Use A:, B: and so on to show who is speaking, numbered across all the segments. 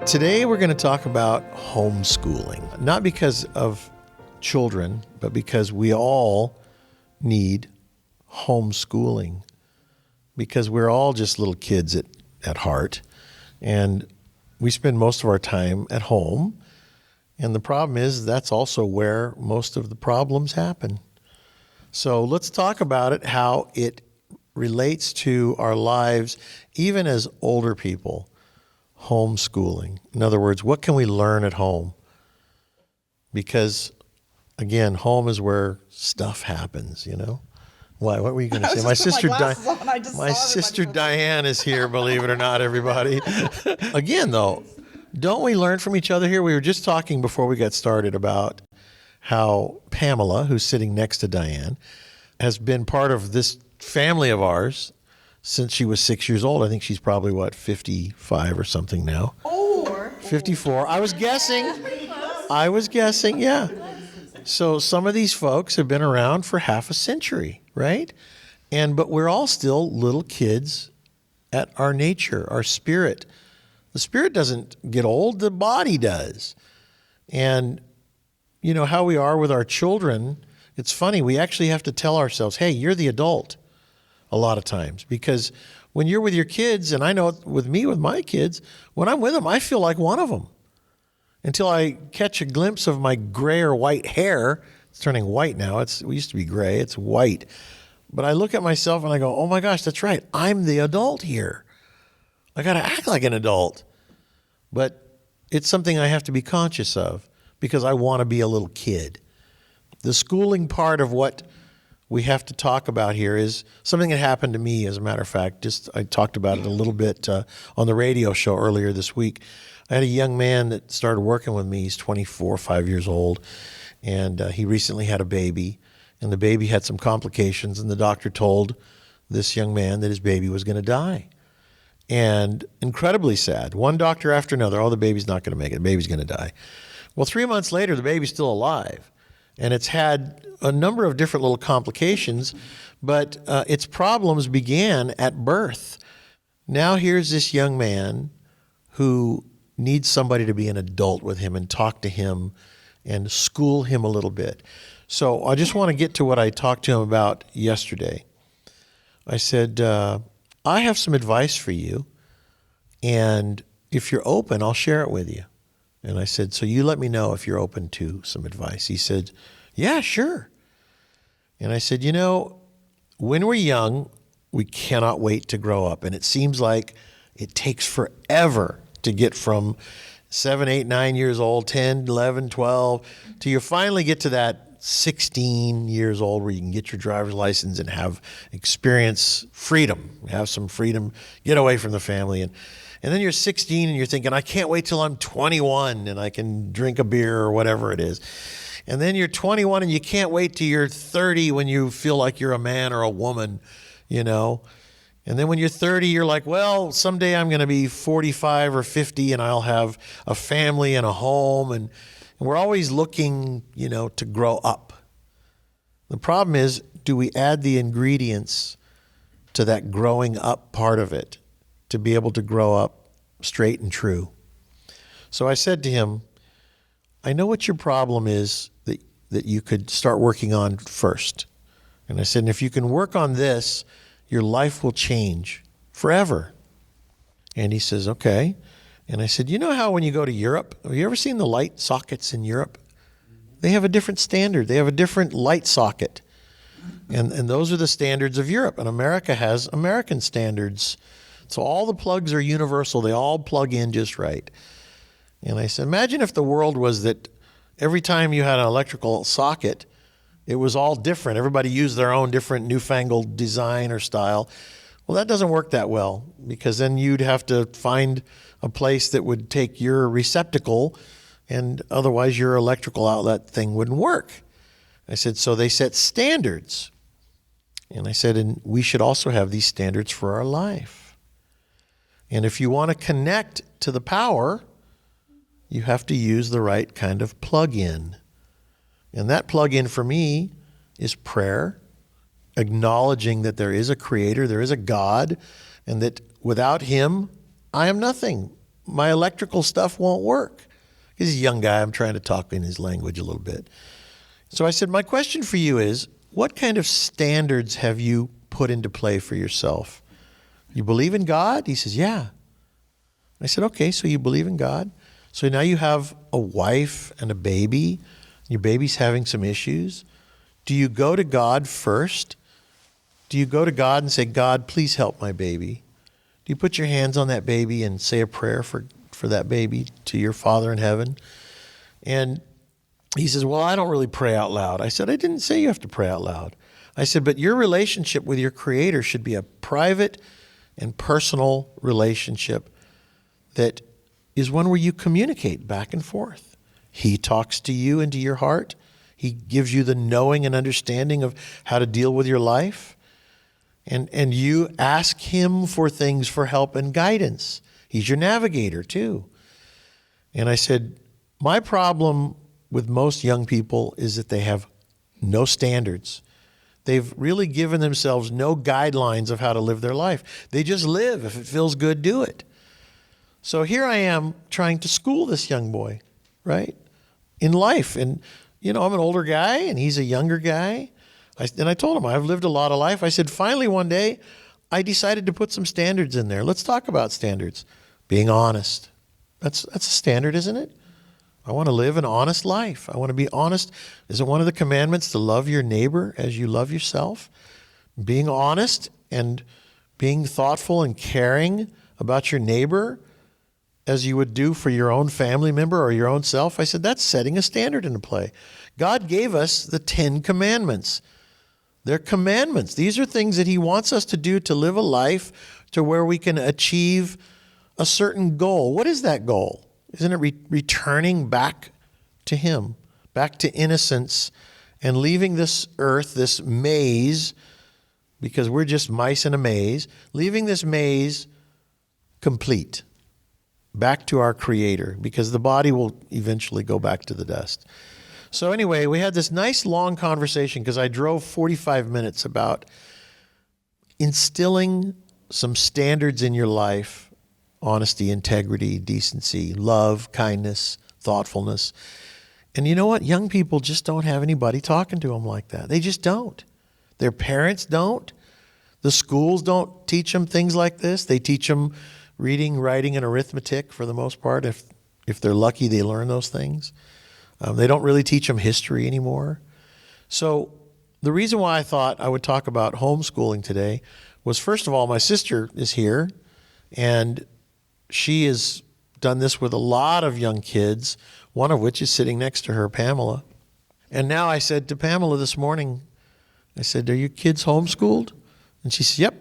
A: Today we're going to talk about homeschooling, not because of children, but because we all need homeschooling, because we're all just little kids at heart, and we spend most of our time at home, and the problem is that's also where most of the problems happen. So let's talk about it, how it relates to our lives, even as older people. Homeschooling. In other words, what can we learn at home? Because, again, home is where stuff happens, you know? Why? What were you going to say? My sister Diane is here, believe it or not, everybody. Again, though, don't we learn from each other here? We were just talking before we got started about how Pamela, who's sitting next to Diane, has been part of this family of ours since she was 6 years old. I think she's probably, 55 or something now. 54. I was guessing, yeah. So some of these folks have been around for half a century, right? But we're all still little kids at our nature, our spirit. The spirit doesn't get old, the body does. And you know how we are with our children, it's funny, we actually have to tell ourselves, hey, you're the adult. A lot of times, because when you're with your kids, and I know with my kids, when I'm with them, I feel like one of them until I catch a glimpse of my gray or white hair. It's turning white now. We used to be gray. It's white. But I look at myself and I go, oh my gosh, that's right. I'm the adult here. I got to act like an adult. But it's something I have to be conscious of because I want to be a little kid. The schooling part of what we have to talk about here is something that happened to me, as a matter of fact. I talked about it a little bit on the radio show earlier this week. I had a young man that started working with me. He's 24, 5 years old, and he recently had a baby, and the baby had some complications, and the doctor told this young man that his baby was going to die. And incredibly sad. One doctor after another, the baby's not going to make it. The baby's going to die. Well, 3 months later, the baby's still alive. And it's had a number of different little complications, but its problems began at birth. Now here's this young man who needs somebody to be an adult with him and talk to him and school him a little bit. So I just want to get to what I talked to him about yesterday. I said, I have some advice for you, and if you're open, I'll share it with you. And I said, so you let me know if you're open to some advice. He said, yeah, sure. And I said, when we're young, we cannot wait to grow up. And it seems like it takes forever to get from 7, 8, 9 years old, 10, 11, 12, till you finally get to that 16 years old where you can get your driver's license and experience freedom, have some freedom, get away from the family. And then you're 16 and you're thinking, I can't wait till I'm 21 and I can drink a beer or whatever it is. And then you're 21 and you can't wait till you're 30 when you feel like you're a man or a woman, And then when you're 30, you're like, well, someday I'm going to be 45 or 50 and I'll have a family and a home. And we're always looking, to grow up. The problem is, do we add the ingredients to that growing up part of it to be able to grow up straight and true? So I said to him, I know what your problem is that you could start working on first. And I said, and if you can work on this, your life will change forever. And he says, okay. And I said, you know how when you go to Europe, have you ever seen the light sockets in Europe? They have a different standard. They have a different light socket. And those are the standards of Europe. And America has American standards. So all the plugs are universal. They all plug in just right. And I said, imagine if the world was that every time you had an electrical socket, it was all different. Everybody used their own different newfangled design or style. Well, that doesn't work that well because then you'd have to find a place that would take your receptacle and otherwise your electrical outlet thing wouldn't work. I said, so they set standards. And I said, and we should also have these standards for our life. And if you want to connect to the power, you have to use the right kind of plug-in. And that plug-in for me is prayer, acknowledging that there is a creator, there is a God, and that without him, I am nothing. my electrical stuff won't work. He's a young guy. I'm trying to talk in his language a little bit. So I said, my question for you is, what kind of standards have you put into play for yourself? You believe in God? He says, yeah. I said, okay, so you believe in God. So now you have a wife and a baby. Your baby's having some issues. Do you go to God first? Do you go to God and say, God, please help my baby? Do you put your hands on that baby and say a prayer for that baby to your Father in heaven? And he says, well, I don't really pray out loud. I said, I didn't say you have to pray out loud. I said, but your relationship with your Creator should be a private and personal relationship that is one where you communicate back and forth. He talks to you into your heart. He gives you the knowing and understanding of how to deal with your life. And you ask him for things for help and guidance. He's your navigator too. And I said, my problem with most young people is that they have no standards. They've really given themselves no guidelines of how to live their life. They just live. If it feels good, do it. So here I am trying to school this young boy, right, in life. And, I'm an older guy and he's a younger guy. And I told him, I've lived a lot of life. I said, finally, one day, I decided to put some standards in there. Let's talk about standards. Being honest. That's a standard, isn't it? I want to live an honest life. I want to be honest. Isn't one of the commandments to love your neighbor as you love yourself? Being honest and being thoughtful and caring about your neighbor as you would do for your own family member or your own self. I said, that's setting a standard into play. God gave us the 10 commandments. They're commandments. These are things that he wants us to do to live a life to where we can achieve a certain goal. What is that goal? Isn't it returning back to him, back to innocence, and leaving this earth, this maze, because we're just mice in a maze, leaving this maze complete, back to our Creator, because the body will eventually go back to the dust. So anyway, we had this nice long conversation because I drove 45 minutes about instilling some standards in your life: honesty, integrity, decency, love, kindness, thoughtfulness. And you know what? Young people just don't have anybody talking to them like that. They just don't. Their parents don't. The schools don't teach them things like this. They teach them reading, writing, and arithmetic for the most part. If they're lucky, they learn those things. They don't really teach them history anymore. So the reason why I thought I would talk about homeschooling today was, first of all, my sister is here, and she has done this with a lot of young kids, one of which is sitting next to her, Pamela. And now I said to Pamela this morning, I said, are your kids homeschooled? And she said, yep.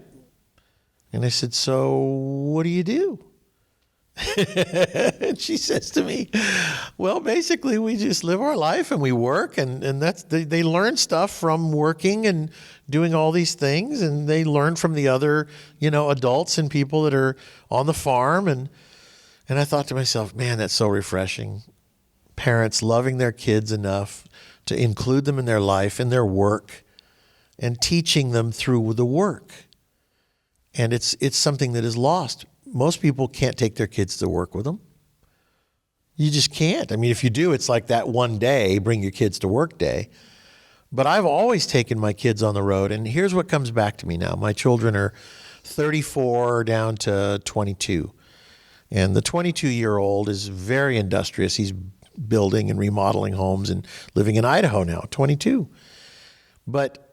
A: And I said, so what do you do? And she says to me, well, basically we just live our life and we work, and that's they learn stuff from working and doing all these things, and they learn from the other, adults and people that are on the farm. And I thought to myself, man, that's so refreshing. Parents loving their kids enough to include them in their life, in their work, and teaching them through the work. And it's something that is lost. Most people can't take their kids to work with them. You just can't. I mean, if you do, it's like that one day, bring your kids to work day. But I've always taken my kids on the road, and here's what comes back to me now. My children are 34 down to 22. And the 22-year-old is very industrious. He's building and remodeling homes and living in Idaho now, 22. But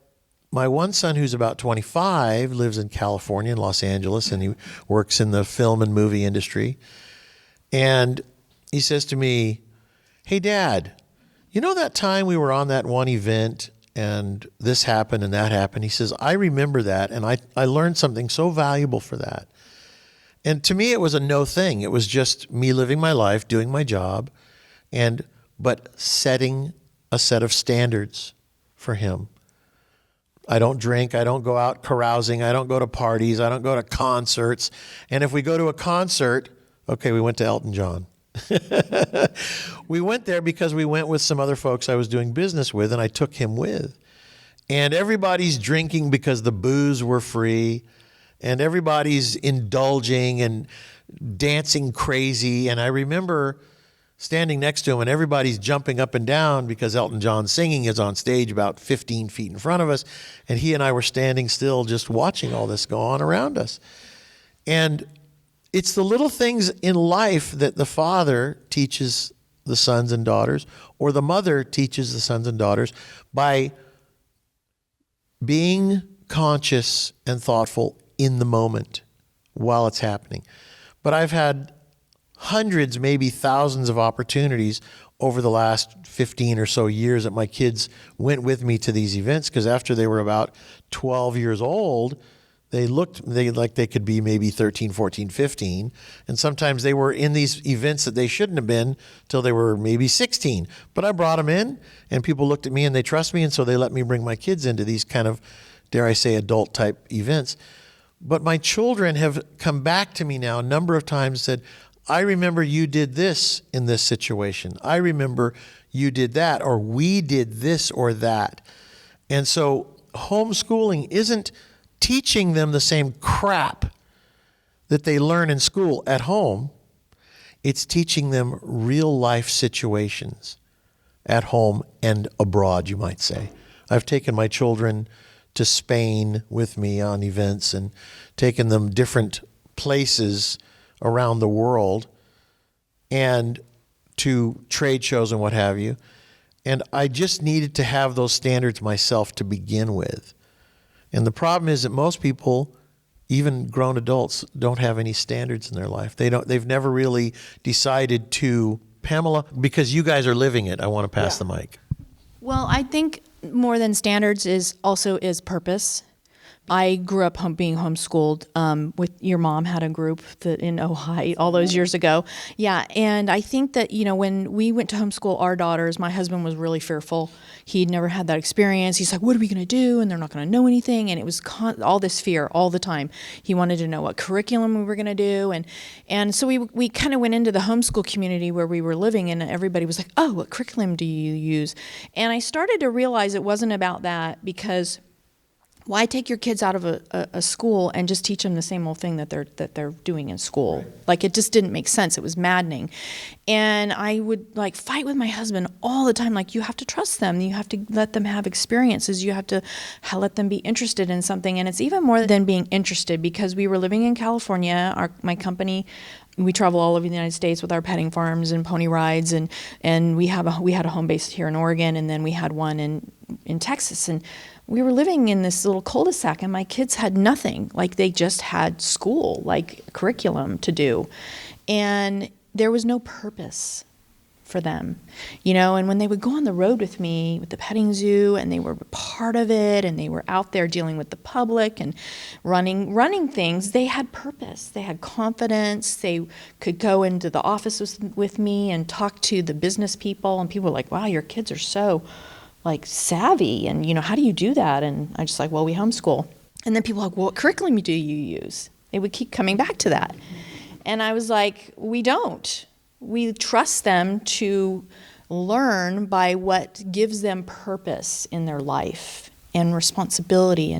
A: my one son, who's about 25, lives in California, in Los Angeles, and he works in the film and movie industry. And he says to me, hey, Dad, you know that time we were on that one event and this happened and that happened? He says, I remember that, and I learned something so valuable for that. And to me, it was a no thing. It was just me living my life, doing my job, but setting a set of standards for him. I don't drink. I don't go out carousing. I don't go to parties. I don't go to concerts. And if we go to a concert, okay, we went to Elton John. We went there because we went with some other folks I was doing business with, and I took him with. And everybody's drinking because the booze were free. and everybody's indulging and dancing crazy. And I remember standing next to him, and everybody's jumping up and down because Elton John's singing is on stage about 15 feet in front of us. And he and I were standing still just watching all this go on around us. And it's the little things in life that the father teaches the sons and daughters, or the mother teaches the sons and daughters, by being conscious and thoughtful in the moment while it's happening. But I've had hundreds, maybe thousands of opportunities over the last 15 or so years that my kids went with me to these events, because after they were about 12 years old, they like they could be maybe 13, 14, 15. And sometimes they were in these events that they shouldn't have been till they were maybe 16. But I brought them in, and people looked at me and they trust me. And so they let me bring my kids into these kind of, dare I say, adult type events. But my children have come back to me now a number of times and said, I remember you did this in this situation. I remember you did that, or we did this or that. And so homeschooling isn't teaching them the same crap that they learn in school at home. It's teaching them real life situations at home and abroad, you might say. I've taken my children to Spain with me on events and taken them different places around the world and to trade shows and what have you. And I just needed to have those standards myself to begin with. And the problem is that most people, even grown adults, don't have any standards in their life. They've never really decided to. Pamela, because you guys are living it, I want to pass the mic.
B: Well, I think more than standards is purpose. I grew up being homeschooled with your mom had a group in Ohio all those years ago. Yeah, and I think that, when we went to homeschool our daughters, my husband was really fearful. He'd never had that experience. He's like, what are we going to do? And they're not going to know anything. And it was all this fear all the time. He wanted to know what curriculum we were going to do. And so we kind of went into the homeschool community where we were living, and everybody was like, oh, what curriculum do you use? And I started to realize it wasn't about that, because why take your kids out of a school and just teach them the same old thing that they're doing in school? Right. Like, it just didn't make sense. It was maddening. And I would fight with my husband all the time. Like, you have to trust them. You have to let them have experiences. You have to let them be interested in something. And it's even more than being interested, because we were living in California. My company, we travel all over the United States with our petting farms and pony rides, and we had a home base here in Oregon, and then we had one in Texas. And we were living in this little cul-de-sac, and my kids had nothing. Like, they just had school, curriculum to do. And there was no purpose for them, and when they would go on the road with me with the petting zoo, and they were part of it, and they were out there dealing with the public and running things, they had purpose. They had confidence. They could go into the office with me and talk to the business people, and people were like, wow, your kids are so savvy, and how do you do that? And I just well, we homeschool. And then people were like, well, what curriculum do you use? They would keep coming back to that. And I was like, we don't. We trust them to learn by what gives them purpose in their life and responsibility.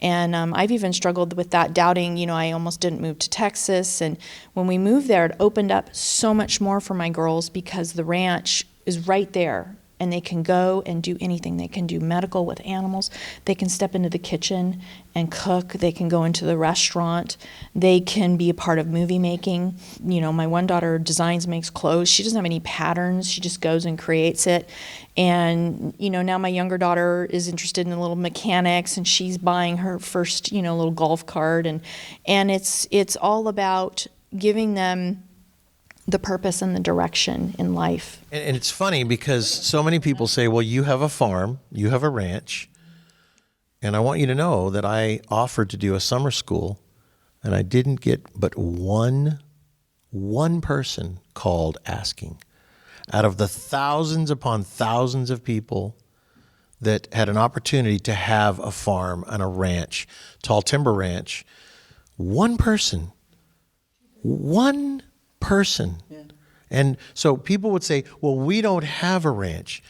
B: And I've even struggled with that, doubting, I almost didn't move to Texas. And when we moved there, it opened up so much more for my girls, because the ranch is right there. And they can go and do anything. They can do medical with animals. They can step into the kitchen and cook. They can go into the restaurant. They can be a part of movie making. My one daughter designs, makes clothes. She doesn't have any patterns. She just goes and creates it. And, now my younger daughter is interested in little mechanics, and she's buying her first, little golf cart. And it's all about giving them the purpose and the direction in life.
A: And it's funny, because so many people say, well, you have a farm, you have a ranch, and I want you to know that I offered to do a summer school, and I didn't get but one person called asking. Out of the thousands upon thousands of people that had an opportunity to have a farm and a ranch, tall timber ranch, one person. Yeah. And so people would say, well, we don't have a ranch.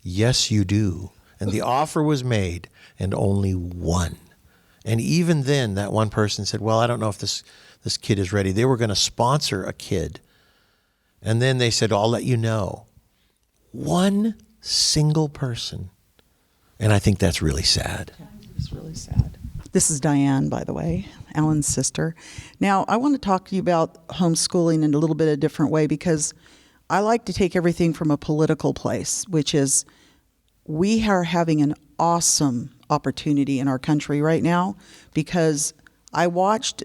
A: Yes, you do. And the offer was made, and only one. And even then, that one person said, well, I don't know if this kid is ready. They were going to sponsor a kid. And then they said, I'll let you know. One single person. And I think that's really sad.
C: Yeah, it's really sad. This is Diane, by the way, Alan's sister. Now, I want to talk to you about homeschooling in a little bit of a different way, because I like to take everything from a political place, which is we are having an awesome opportunity in our country right now, because I watched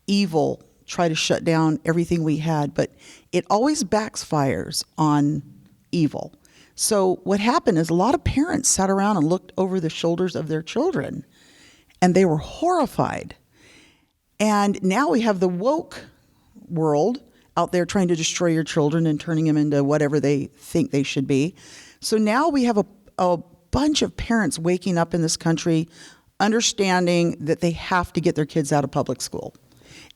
C: evil try to shut down everything we had, but it always backfires on evil. So what happened is a lot of parents sat around and looked over the shoulders of their children, and they were horrified. And now we have the woke world out there trying to destroy your children and turning them into whatever they think they should be. So now we have a bunch of parents waking up in this country, understanding that they have to get their kids out of public school.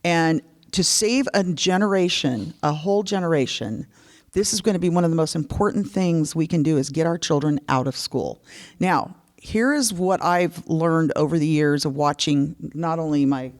C: And to save a generation, a whole generation, this is going to be one of the most important things we can do, is get our children out of school. Now, here is what I've learned over the years of watching not only my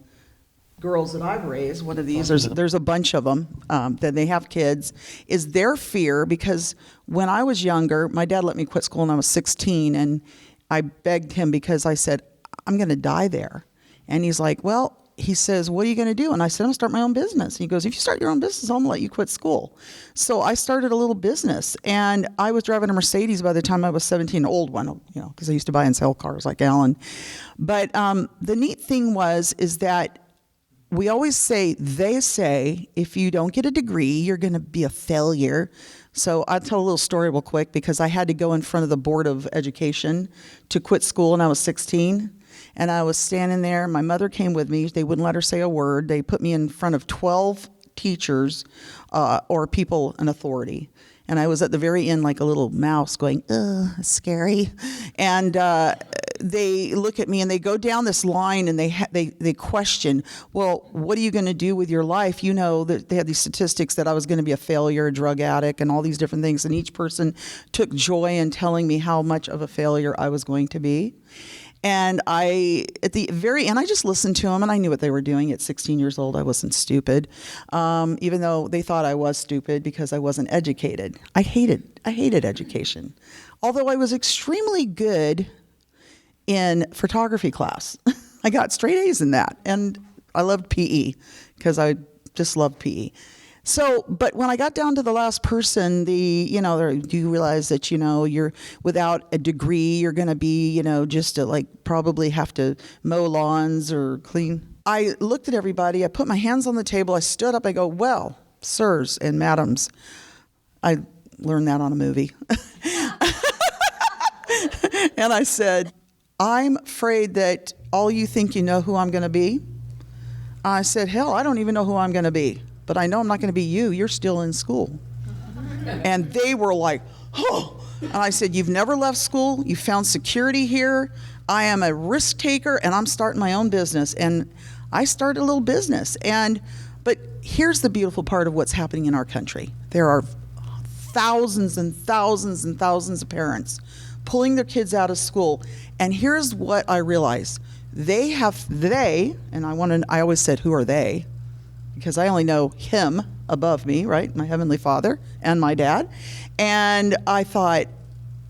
C: girls that I've raised, one of these, there's a bunch of them, that they have kids, is their fear, because when I was younger, my dad let me quit school when I was 16, and I begged him because I said, I'm going to die there. And he's like, well, he says, what are you going to do? And I said, I'm going to start my own business. He goes, if you start your own business, I'm going to let you quit school. So I started a little business, and I was driving a Mercedes by the time I was 17, an old one, because I used to buy and sell cars like Alan. But the neat thing is that we always say, they say, if you don't get a degree, you're going to be a failure. So I'll tell a little story real quick, because I had to go in front of the Board of Education to quit school when I was 16. And I was standing there. My mother came with me. They wouldn't let her say a word. They put me in front of 12 teachers or people in authority. And I was at the very end like a little mouse going, ugh, scary. And they look at me and they go down this line and they question, well, what are you going to do with your life? You know, that they had these statistics that I was going to be a failure, a drug addict, and all these different things. And each person took joy in telling me how much of a failure I was going to be. And at the very end, I just listened to them, and I knew what they were doing. At 16 years old, I wasn't stupid, even though they thought I was stupid because I wasn't educated. I hated education, although I was extremely good in photography class. I got straight A's in that, and I loved PE because I just loved PE. So, but when I got down to the last person, do you realize that, you're without a degree, you're going to be, just to probably have to mow lawns or clean. I looked at everybody, I put my hands on the table, I stood up, I go, well, sirs and madams, I learned that on a movie. And I said, I'm afraid that all you think you know who I'm going to be. I said, hell, I don't even know who I'm going to be. But I know I'm not going to be you. You're still in school. And they were like, oh. And I said, you've never left school. You found security here. I am a risk taker, and I'm starting my own business. And I started a little business. But here's the beautiful part of what's happening in our country. There are thousands and thousands and thousands of parents pulling their kids out of school. And here's what I realized. And I always said, who are they? Because I only know him above me, right? My Heavenly Father and my dad. And I thought,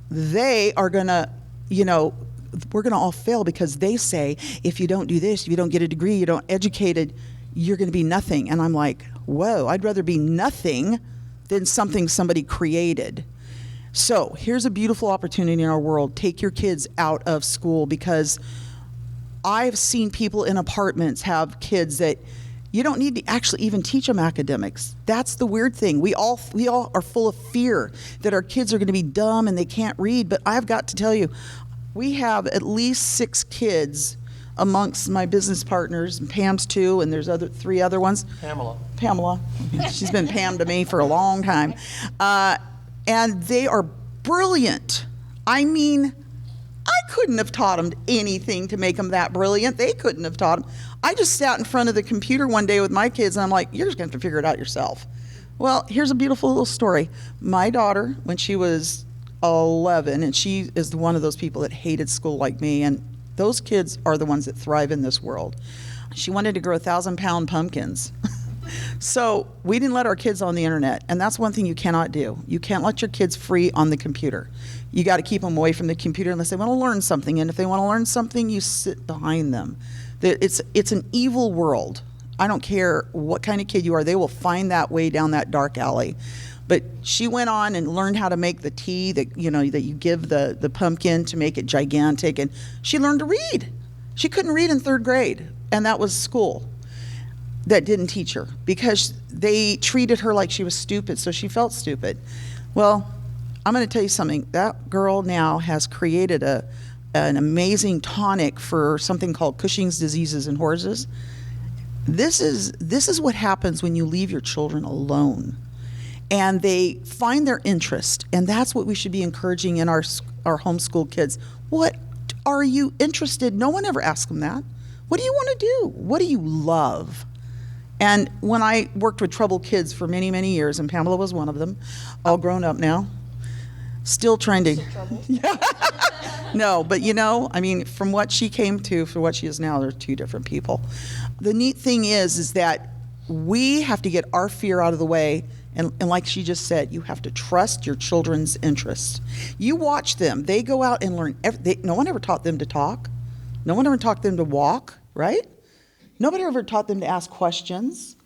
C: they are going to, we're going to all fail because they say, if you don't do this, if you don't get a degree, you don't educated, you're going to be nothing. And I'm like, whoa, I'd rather be nothing than something somebody created. So here's a beautiful opportunity in our world. Take your kids out of school, because I've seen people in apartments have kids that you don't need to actually even teach them academics. That's the weird thing. We all are full of fear that our kids are going to be dumb and they can't read. But I've got to tell you, we have at least 6 kids amongst my business partners, and Pam's 2, and there's 3 other ones. Pamela. She's been Pam to me for a long time. And they are brilliant. I mean, I couldn't have taught them anything to make them that brilliant. They couldn't have taught them. I just sat in front of the computer one day with my kids, and I'm like, you're just going to have to figure it out yourself. Well, here's a beautiful little story. My daughter, when she was 11, and she is one of those people that hated school like me, and Those kids are the ones that thrive in this world. She wanted to grow 1,000-pound pumpkins. So we didn't let our kids on the internet, and that's one thing you cannot do. You can't let your kids free on the computer. You got to keep them away from the computer unless they want to learn something, and if they want to learn something, you sit behind them. It's an evil world. I don't care what kind of kid you are, they will find that way down that dark alley. But she went on and learned how to make the tea that you give the pumpkin to make it gigantic, and she learned to read. She couldn't read in 3rd grade, and that was school that didn't teach her because they treated her like she was stupid, so she felt stupid. Well, I'm going to tell you something. That girl now has created an amazing tonic for something called Cushing's diseases in horses. This is what happens when you leave your children alone and they find their interest, and that's what we should be encouraging in our homeschool kids. What are you interested? No one ever asks them that. What do you want to do? What do you love? And when I worked with troubled kids for many, many years, and Pamela was one of them, all grown up now, still trying to... Yeah. No, but from what she came to for what she is now, they're 2 different people. The neat thing is that we have to get our fear out of the way, and like she just said, you have to trust your children's interests. You watch them. They go out and learn. No one ever taught them to talk. No one ever taught them to walk, right? Nobody ever taught them to ask questions.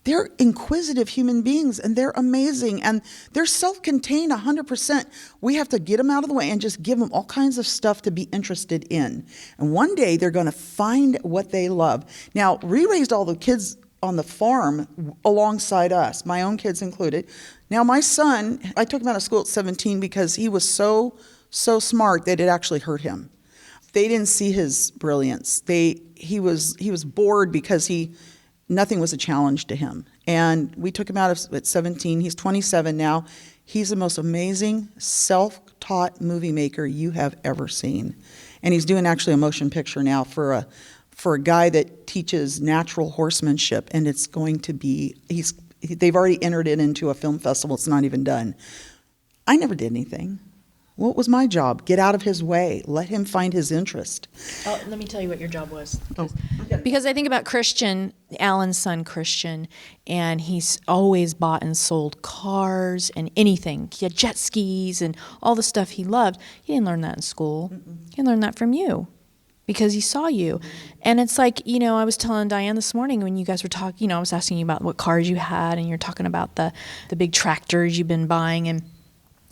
C: They're inquisitive human beings, and they're amazing, and they're self-contained 100%. We have to get them out of the way and just give them all kinds of stuff to be interested in. And one day they're going to find what they love. Now, we raised all the kids on the farm alongside us, my own kids included. Now, my son, I took him out of school at 17 because he was so smart that it actually hurt him. They didn't see his brilliance. He was bored because nothing was a challenge to him. And we took him out at 17. He's 27 now. He's the most amazing self-taught movie maker you have ever seen. And he's doing actually a motion picture now for a guy that teaches natural horsemanship, and it's going to be they've already entered it into a film festival. It's not even done. I never did anything. What was my job? Get out of his way. Let him find his interest.
B: Oh, let me tell you what your job was.
C: Okay.
B: Because I think about Christian, Alan's son Christian, and he's always bought and sold cars and anything. He had jet skis and all the stuff he loved. He didn't learn that in school. He learned that from you because he saw you. And it's like, I was telling Diane this morning when you guys were talking, I was asking you about what cars you had, and you're talking about the big tractors you've been buying, and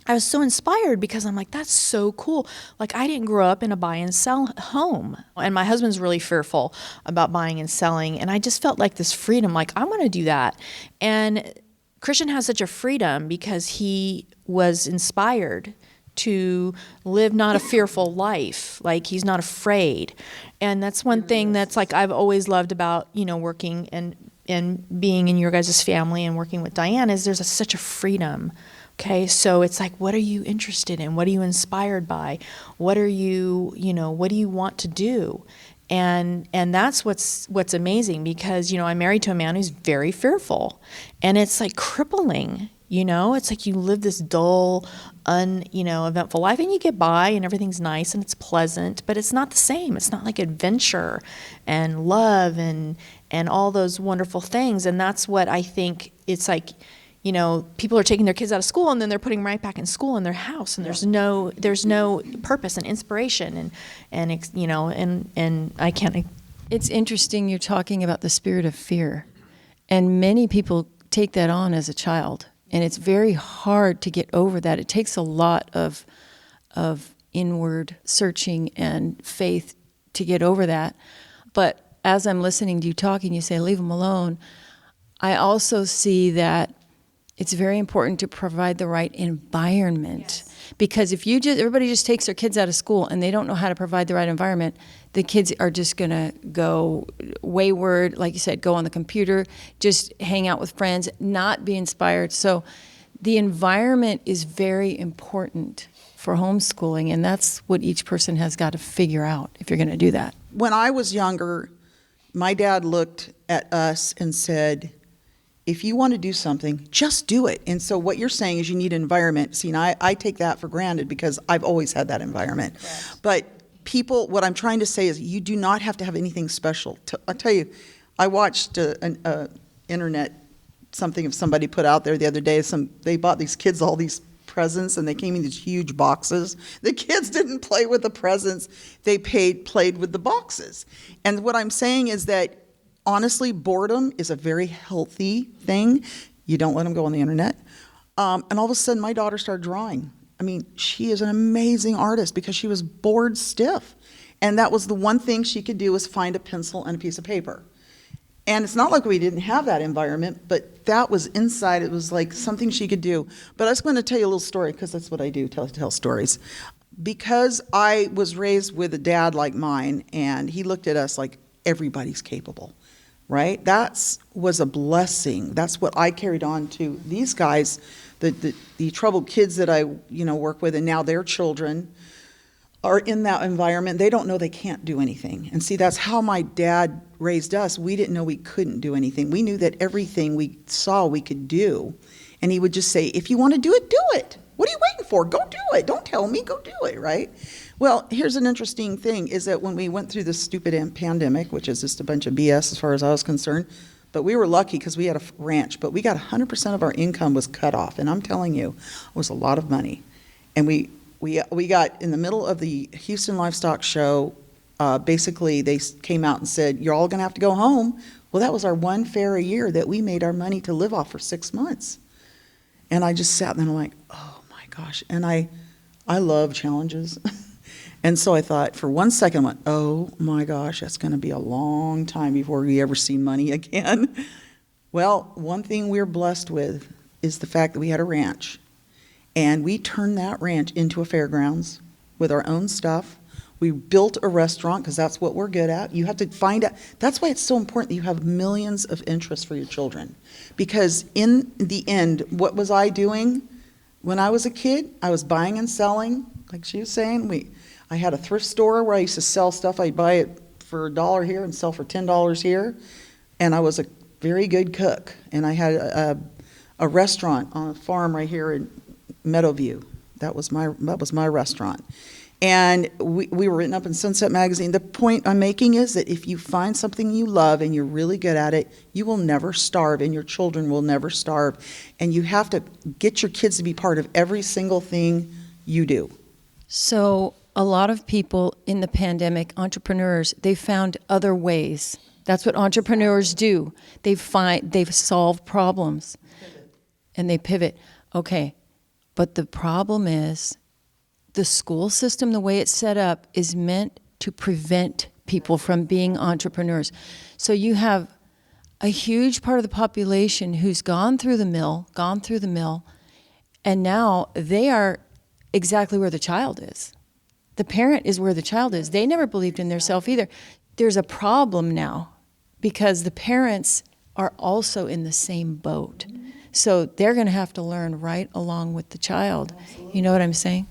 B: I was so inspired because I'm like, that's so cool. Like, I didn't grow up in a buy and sell home. And my husband's really fearful about buying and selling. And I just felt like this freedom, like, I'm going to do that. And Christian has such a freedom because he was inspired to live not a fearful life. Like, he's not afraid. And that's one thing that's like I've always loved about, working and being in your guys' family and working with Diane is there's such a freedom. Okay, so it's like, what are you interested in? What are you inspired by? What are you, what do you want to do? And that's what's amazing because, I'm married to a man who's very fearful, and it's like crippling, it's like you live this dull, eventful life, and you get by and everything's nice and it's pleasant, but it's not the same. It's not like adventure and love and all those wonderful things. And that's what I think it's like, people are taking their kids out of school and then they're putting them right back in school in their house, and there's no purpose and inspiration and I can't.
D: It's interesting you're talking about the spirit of fear, and many people take that on as a child, and it's very hard to get over that. It takes a lot of inward searching and faith to get over that. But as I'm listening to you talking, you say leave them alone. I also see that it's very important to provide the right environment. Yes. Because if everybody just takes their kids out of school and they don't know how to provide the right environment, the kids are just going to go wayward, like you said, go on the computer, just hang out with friends, not be inspired. So the environment is very important for homeschooling, and that's what each person has got to figure out if you're going to do that.
C: When I was younger, my dad looked at us and said, if you want to do something, just do it. And so what you're saying is you need an environment. See, and I take that for granted because I've always had that environment. Correct. But people, what I'm trying to say is you do not have to have anything special. I'll tell you, I watched an internet, something of somebody put out there the other day. They bought these kids all these presents, and they came in these huge boxes. The kids didn't play with the presents. They played with the boxes. And what I'm saying is that, honestly, boredom is a very healthy thing. You don't let them go on the internet. And all of a sudden, my daughter started drawing. I mean, she is an amazing artist because she was bored stiff. And that was the one thing she could do, was find a pencil and a piece of paper. And it's not like we didn't have that environment, but that was inside. It was like something she could do. But I was going to tell you a little story, because that's what I do, tell stories. Because I was raised with a dad like mine, and he looked at us like everybody's capable, right? That was a blessing. That's what I carried on to these guys, the troubled kids that I work with, and now their children are in that environment. They don't know they can't do anything. And see, that's how my dad raised us. We didn't know we couldn't do anything. We knew that everything we saw we could do. And he would just say, if you want to do it, do it. What are you waiting for? Go do it. Don't tell me, go do it, right? Well, here's an interesting thing, is that when we went through this stupid pandemic, which is just a bunch of BS as far as I was concerned, but we were lucky because we had a ranch, but we got 100% of our income was cut off. And I'm telling you, it was a lot of money. And we got in the middle of the Houston Livestock Show. Basically, they came out and said, you're all going to have to go home. Well, that was our one fair a year that we made our money to live off for 6 months. And I just sat there and I'm like, oh my gosh. And I love challenges. And so I thought for 1 second, I went, oh my gosh, that's going to be a long time before we ever see money again. Well, one thing we're blessed with is the fact that we had a ranch. And we turned that ranch into a fairgrounds with our own stuff. We built a restaurant because that's what we're good at. You have to find out. That's why it's so important that you have millions of interests for your children. Because in the end, what was I doing when I was a kid? I was buying and selling, like she was saying. I had a thrift store where I used to sell stuff. I'd buy it for $1 here and sell for $10 here. And I was a very good cook. And I had a restaurant on a farm right here in Meadowview. That was my restaurant. And we were written up in Sunset Magazine. The point I'm making is that if you find something you love and you're really good at it, you will never starve, and your children will never starve. And you have to get your kids to be part of every single thing you do.
D: So a lot of people in the pandemic, entrepreneurs, they found other ways. That's what entrepreneurs do. They've solved problems and they pivot. Okay. But the problem is the school system, the way it's set up, is meant to prevent people from being entrepreneurs. So you have a huge part of the population who's gone through the mill, and now they are exactly where the child is. The parent is where the child is. They never believed in themselves either. There's a problem now because the parents are also in the same boat. So they're going to have to learn right along with the child. You know what I'm saying?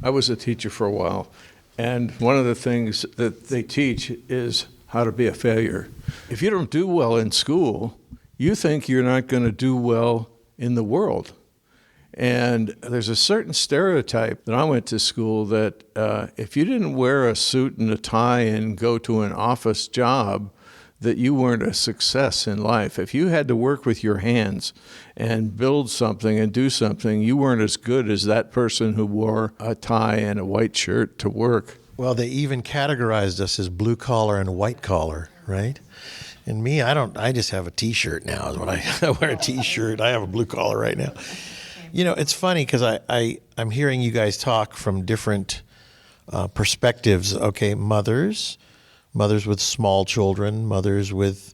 E: I was a teacher for a while, and one of the things that they teach is how to be a failure. If you don't do well in school, you think you're not going to do well in the world. And there's a certain stereotype that I went to school that if you didn't wear a suit and a tie and go to an office job, that you weren't a success in life. If you had to work with your hands and build something and do something, you weren't as good as that person who wore a tie and a white shirt to work.
A: Well, they even categorized us as blue collar and white collar, right? And me, I just have a T-shirt now. Is what I wear a T-shirt. I have a blue collar right now. You know, it's funny because I'm hearing you guys talk from different perspectives. Okay, mothers with small children, mothers with,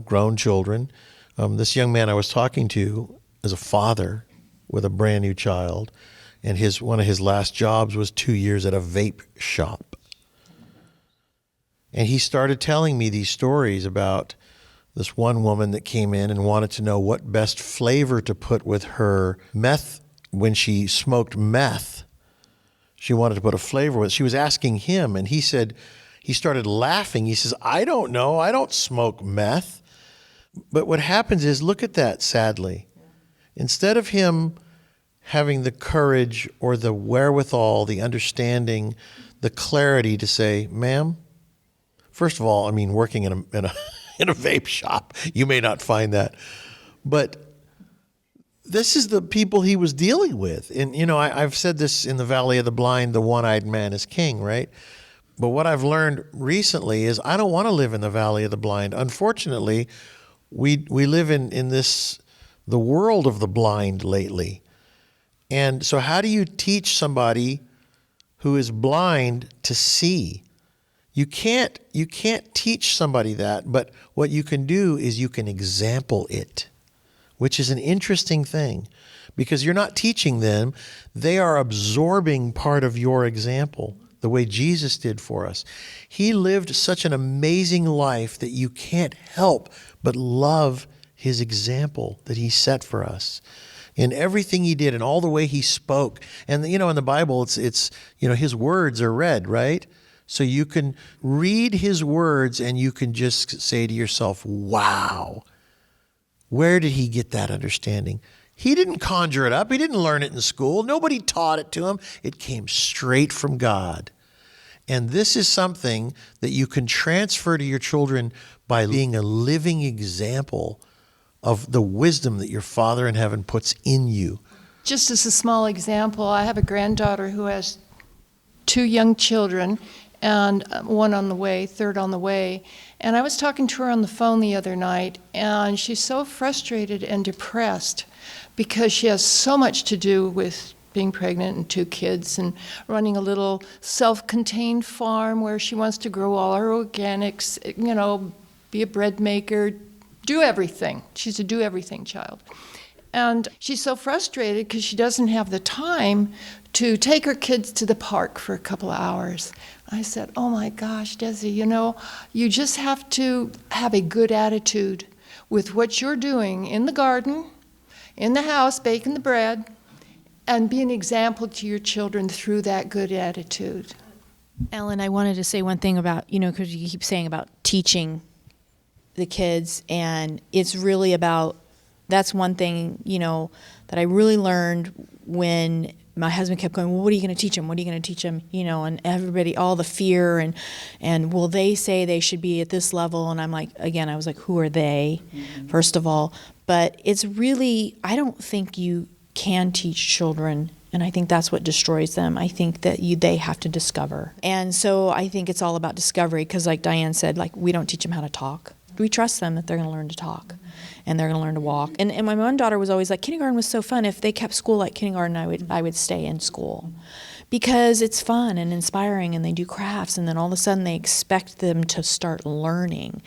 A: grown children. This young man I was talking to is a father with a brand new child, and one of his last jobs was 2 years at a vape shop. And he started telling me these stories about this one woman that came in and wanted to know what best flavor to put with her meth when she smoked meth. She wanted to put a flavor with it. She was asking him, and he said, he started laughing. He says, I don't know. I don't smoke meth. But what happens is, look at that, sadly. Instead of him having the courage or the wherewithal, the understanding, the clarity to say, ma'am, first of all, I mean, working in a in a vape shop, you may not find that, but this is the people he was dealing with. And, I've said this in the Valley of the Blind, the one-eyed man is king, right? But what I've learned recently is I don't want to live in the Valley of the Blind. Unfortunately, we live in the world of the blind lately. And so how do you teach somebody who is blind to see? You can't teach somebody that, but what you can do is you can example it, which is an interesting thing because you're not teaching them. They are absorbing part of your example, the way Jesus did for us. He lived such an amazing life that you can't help but love his example that he set for us in everything he did and all the way he spoke. And, in the Bible, it's his words are read, right? So you can read his words and you can just say to yourself, wow, where did he get that understanding? He didn't conjure it up. He didn't learn it in school. Nobody taught it to him. It came straight from God. And this is something that you can transfer to your children by being a living example of the wisdom that your Father in heaven puts in you.
F: Just as a small example, I have a granddaughter who has 2 young children, and one on the way, third on the way. And I was talking to her on the phone the other night, and she's so frustrated and depressed because she has so much to do with being pregnant and 2 kids and running a little self-contained farm where she wants to grow all her organics, be a bread maker, do everything. She's a do-everything child. And she's so frustrated because she doesn't have the time to take her kids to the park for a couple of hours. I said, oh my gosh, Desi, you just have to have a good attitude with what you're doing in the garden, in the house, baking the bread, and be an example to your children through that good attitude.
B: Ellen, I wanted to say one thing about, because you keep saying about teaching the kids, and it's really about, that's one thing, that I really learned when my husband kept going, well, what are you going to teach them? What are you going to teach them? And everybody, all the fear and will they say they should be at this level? And I'm like, again, I was like, who are they, first of all? But it's really, I don't think you can teach children, and I think that's what destroys them. I think that they have to discover. And so I think it's all about discovery because like Diane said, like we don't teach them how to talk. We trust them that they're going to learn to talk and they're going to learn to walk. And my one daughter was always like, kindergarten was so fun. If they kept school like kindergarten, I would stay in school because it's fun and inspiring and they do crafts and then all of a sudden they expect them to start learning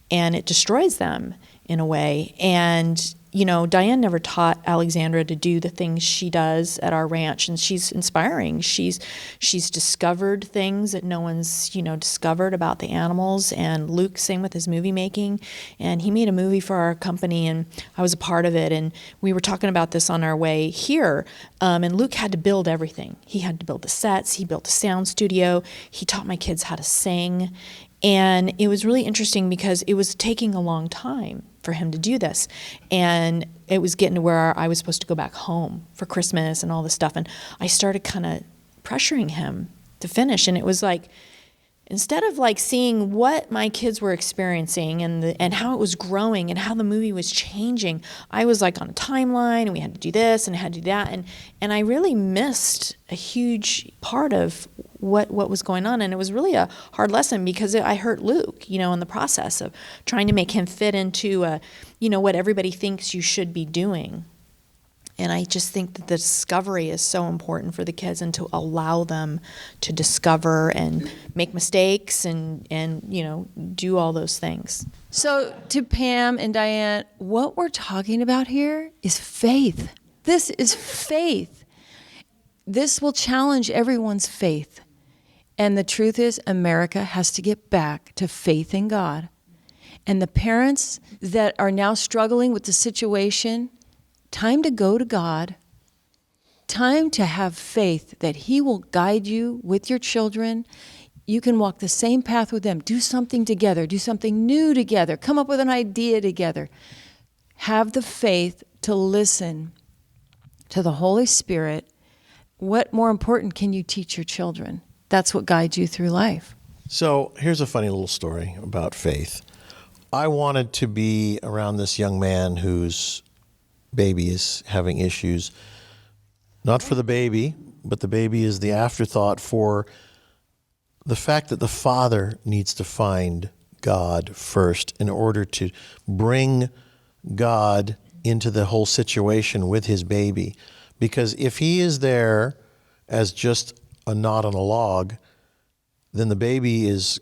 B: and it destroys them in a way. And Diane never taught Alexandra to do the things she does at our ranch, and she's inspiring. She's discovered things that no one's, discovered about the animals, and Luke, same with his movie making, and he made a movie for our company, and I was a part of it, and we were talking about this on our way here, and Luke had to build everything. He had to build the sets, he built a sound studio, he taught my kids how to sing, and it was really interesting because it was taking a long time for him to do this. And it was getting to where I was supposed to go back home for Christmas and all this stuff. And I started kind of pressuring him to finish. And it was like, instead of like seeing what my kids were experiencing and how it was growing and how the movie was changing, I was like on a timeline and we had to do this and had to do that. And I really missed a huge part of what was going on. And it was really a hard lesson because I hurt Luke, in the process of trying to make him fit into, what everybody thinks you should be doing. And I just think that the discovery is so important for the kids and to allow them to discover and make mistakes and do all those things.
D: So to Pam and Diane, what we're talking about here is faith. This is faith. This will challenge everyone's faith. And the truth is, America has to get back to faith in God. And the parents that are now struggling with the situation, time to go to God, time to have faith that He will guide you with your children. You can walk the same path with them. Do something together. Do something new together. Come up with an idea together. Have the faith to listen to the Holy Spirit. What more important can you teach your children? that's what guides you through life.
A: So here's a funny little story about faith. I wanted to be around this young man whose baby is having issues, not for the baby, but the baby is the afterthought for the fact that the father needs to find God first in order to bring God into the whole situation with his baby. Because if he is there as just a knot on a log, then the baby is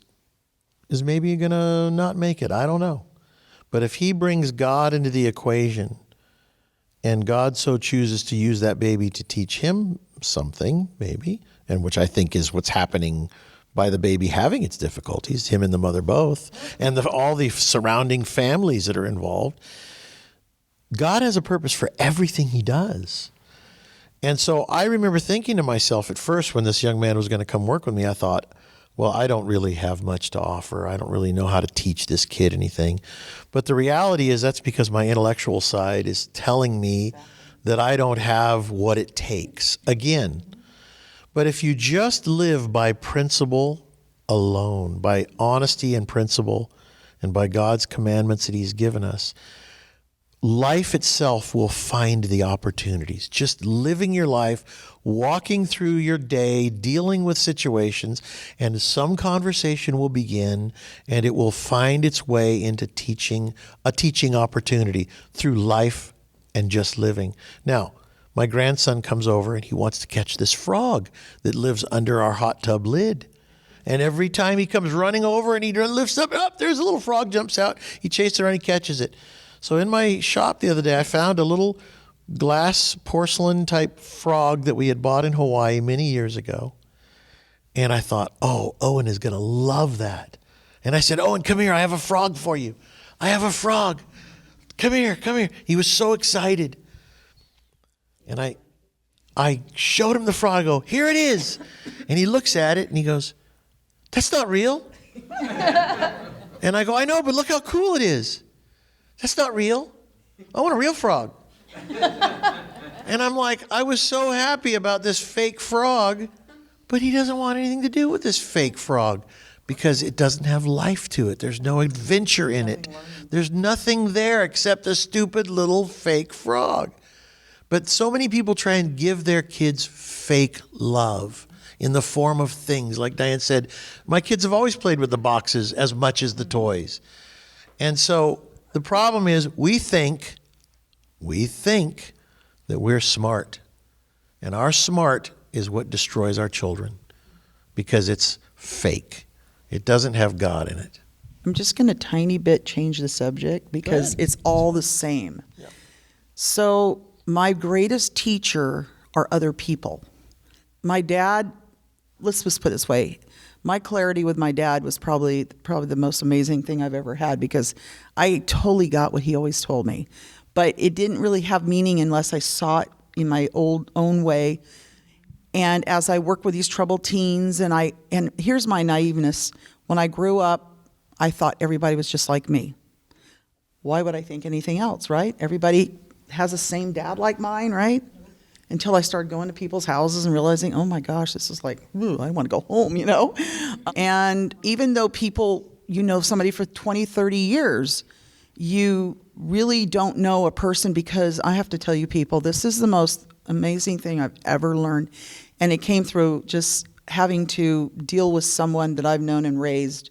A: maybe going to not make it. I don't know. But if he brings God into the equation and God so chooses to use that baby to teach him something, maybe, and which I think is what's happening by the baby having its difficulties, him and the mother both, and all the surrounding families that are involved, God has a purpose for everything he does. And so I remember thinking to myself at first when this young man was going to come work with me, I thought, well, I don't really have much to offer. I don't really know how to teach this kid anything. But the reality is that's because my intellectual side is telling me that I don't have what it takes. Again, but if you just live by principle alone, by honesty and principle, and by God's commandments that he's given us, life itself will find the opportunities. Just living your life, walking through your day, dealing with situations, and some conversation will begin, and it will find its way into a teaching opportunity through life and just living. Now, my grandson comes over and he wants to catch this frog that lives under our hot tub lid. And every time he comes running over and he lifts up, there's a little frog, jumps out. He chases around, he catches it. So in my shop the other day, I found a little glass porcelain type frog that we had bought in Hawaii many years ago. And I thought, oh, Owen is going to love that. And I said, Owen, come here. I have a frog for you. I have a frog. Come here, come here. He was so excited. And I showed him the frog. I go, here it is. And he looks at it and he goes, that's not real. And I go, I know, but look how cool it is. That's not real. I want a real frog. And I'm like, I was so happy about this fake frog, but he doesn't want anything to do with this fake frog because it doesn't have life to it. There's no adventure in it. There's nothing there except a stupid little fake frog. But so many people try and give their kids fake love in the form of things. Like Diane said, my kids have always played with the boxes as much as the toys. And so the problem is we think that we're smart. And our smart is what destroys our children because it's fake. It doesn't have God in it.
C: I'm just going to tiny bit change the subject because it's all the same.
A: Yeah.
C: So my greatest teacher are other people. My dad, let's just put it this way. My clarity with my dad was probably the most amazing thing I've ever had because I totally got what he always told me. But it didn't really have meaning unless I saw it in my own way. And as I work with these troubled teens, and here's my naiveness. When I grew up, I thought everybody was just like me. Why would I think anything else, right? Everybody has the same dad like mine, right? Until I started going to people's houses and realizing, oh my gosh, this is like, ooh, I want to go home, you know? And even though people, you know somebody for 20, 30 years, you really don't know a person because I have to tell you people, this is the most amazing thing I've ever learned. And it came through just having to deal with someone that I've known and raised.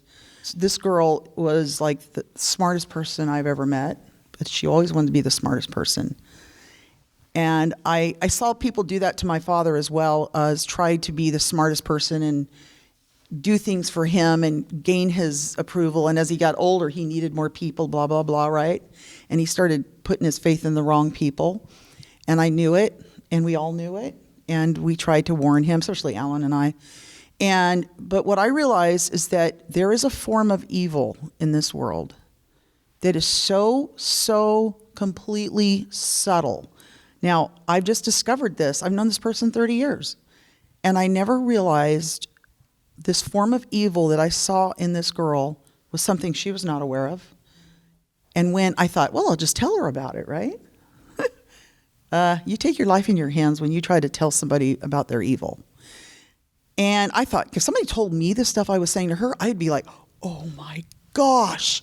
C: This girl was like the smartest person I've ever met, but she always wanted to be the smartest person. And I saw people do that to my father as well, as try to be the smartest person and do things for him and gain his approval. And as he got older, he needed more people, blah, blah, blah, right? And he started putting his faith in the wrong people. And I knew it, and we all knew it. And we tried to warn him, especially Alan and I. But what I realized is that there is a form of evil in this world that is so completely subtle. Now, I've just discovered this. I've known this person 30 years. And I never realized this form of evil that I saw in this girl was something she was not aware of. And when I thought, well, I'll just tell her about it, right? You take your life in your hands when you try to tell somebody about their evil. And I thought, if somebody told me the stuff I was saying to her, I'd be like, oh my gosh.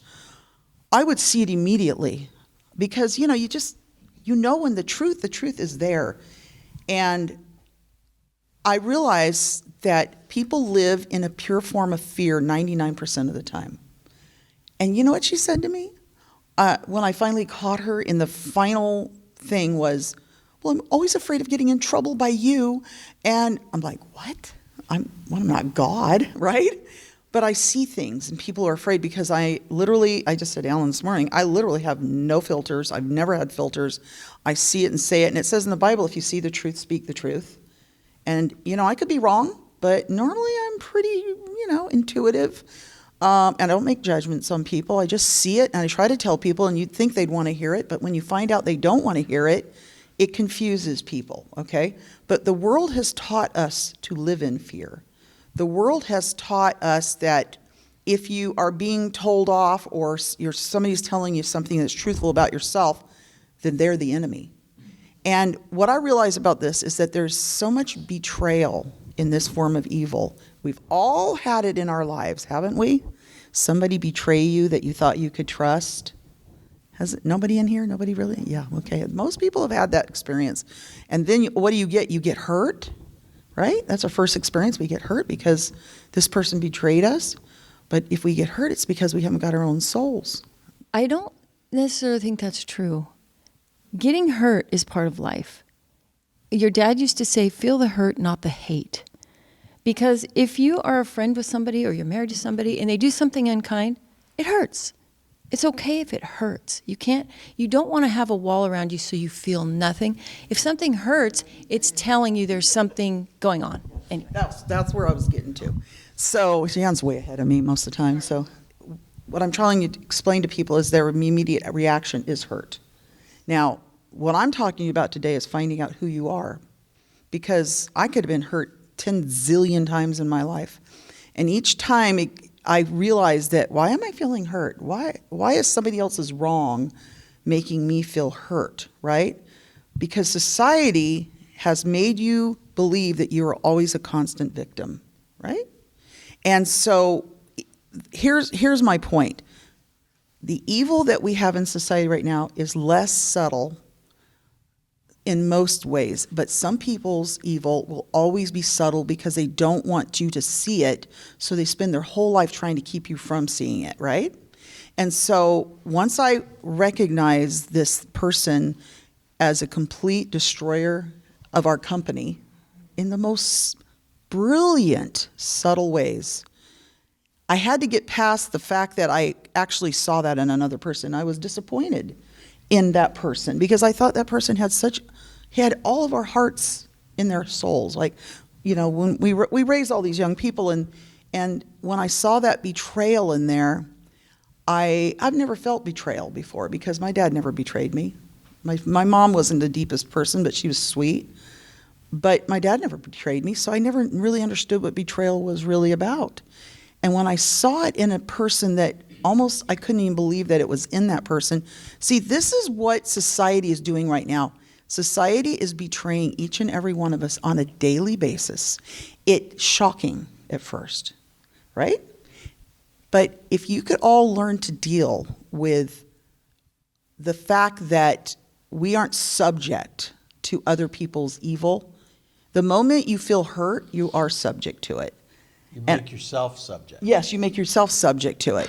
C: I would see it immediately because, you know when the truth is there. And I realized that people live in a pure form of fear 99% of the time. And you know what she said to me? When I finally caught her in the final thing was, well, I'm always afraid of getting in trouble by you. And I'm like, what? I'm not God, right? But I see things and people are afraid because I just said to Alan this morning, I literally have no filters. I've never had filters. I see it and say it. And it says in the Bible, if you see the truth, speak the truth. And, I could be wrong, but normally I'm pretty, intuitive. And I don't make judgments on people. I just see it and I try to tell people and you'd think they'd want to hear it. But when you find out they don't want to hear it, it confuses people, okay? But the world has taught us to live in fear. The world has taught us that if you are being told off or somebody's telling you something that's truthful about yourself, then they're the enemy. And what I realize about this is that there's so much betrayal in this form of evil. We've all had it in our lives, haven't we? Somebody betray you that you thought you could trust. Has it, nobody in here? Nobody really? Yeah, okay. Most people have had that experience. And then what do you get? You get hurt, right? That's our first experience. We get hurt because this person betrayed us. But if we get hurt, it's because we haven't got our own souls.
D: I don't necessarily think that's true. Getting hurt is part of life. Your dad used to say, feel the hurt, not the hate. Because if you are a friend with somebody or you're married to somebody and they do something unkind, it hurts. It's okay if it hurts. You don't want to have a wall around you so you feel nothing. If something hurts, it's telling you there's something going on. Anyway.
C: That's where I was getting to. So Diane's way ahead of me most of the time. So what I'm trying to explain to people is their immediate reaction is hurt. Now, what I'm talking about today is finding out who you are. Because I could have been hurt 10 zillion times in my life. And each time I realized that, why am I feeling hurt? Why is somebody else's wrong making me feel hurt, right? Because society has made you believe that you are always a constant victim, right? And so here's my point. The evil that we have in society right now is less subtle in most ways, but some people's evil will always be subtle because they don't want you to see it, so they spend their whole life trying to keep you from seeing it, right? And so once I recognize this person as a complete destroyer of our company in the most brilliant, subtle ways, I had to get past the fact that I actually saw that in another person. I was disappointed in that person because I thought that person had all of our hearts in their souls. Like, when we raise all these young people and when I saw that betrayal in there, I've never felt betrayal before because my dad never betrayed me. My mom wasn't the deepest person, but she was sweet. But my dad never betrayed me, so I never really understood what betrayal was really about. And when I saw it in a person that almost I couldn't even believe that it was in that person. See, this is what society is doing right now. Society is betraying each and every one of us on a daily basis. It's shocking at first, right? But if you could all learn to deal with the fact that we aren't subject to other people's evil, the moment you feel hurt, you are subject to it.
A: You make yourself subject.
C: Yes, you make yourself subject to it.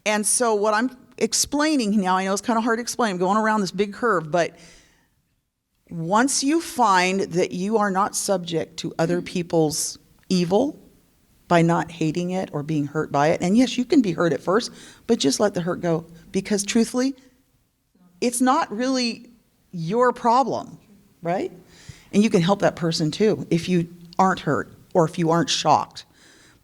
C: And so what I'm explaining now, I know it's kind of hard to explain, I'm going around this big curve, but once you find that you are not subject to other people's evil by not hating it or being hurt by it, and yes, you can be hurt at first, but just let the hurt go. Because truthfully, it's not really your problem, right? And you can help that person too if you aren't hurt or if you aren't shocked.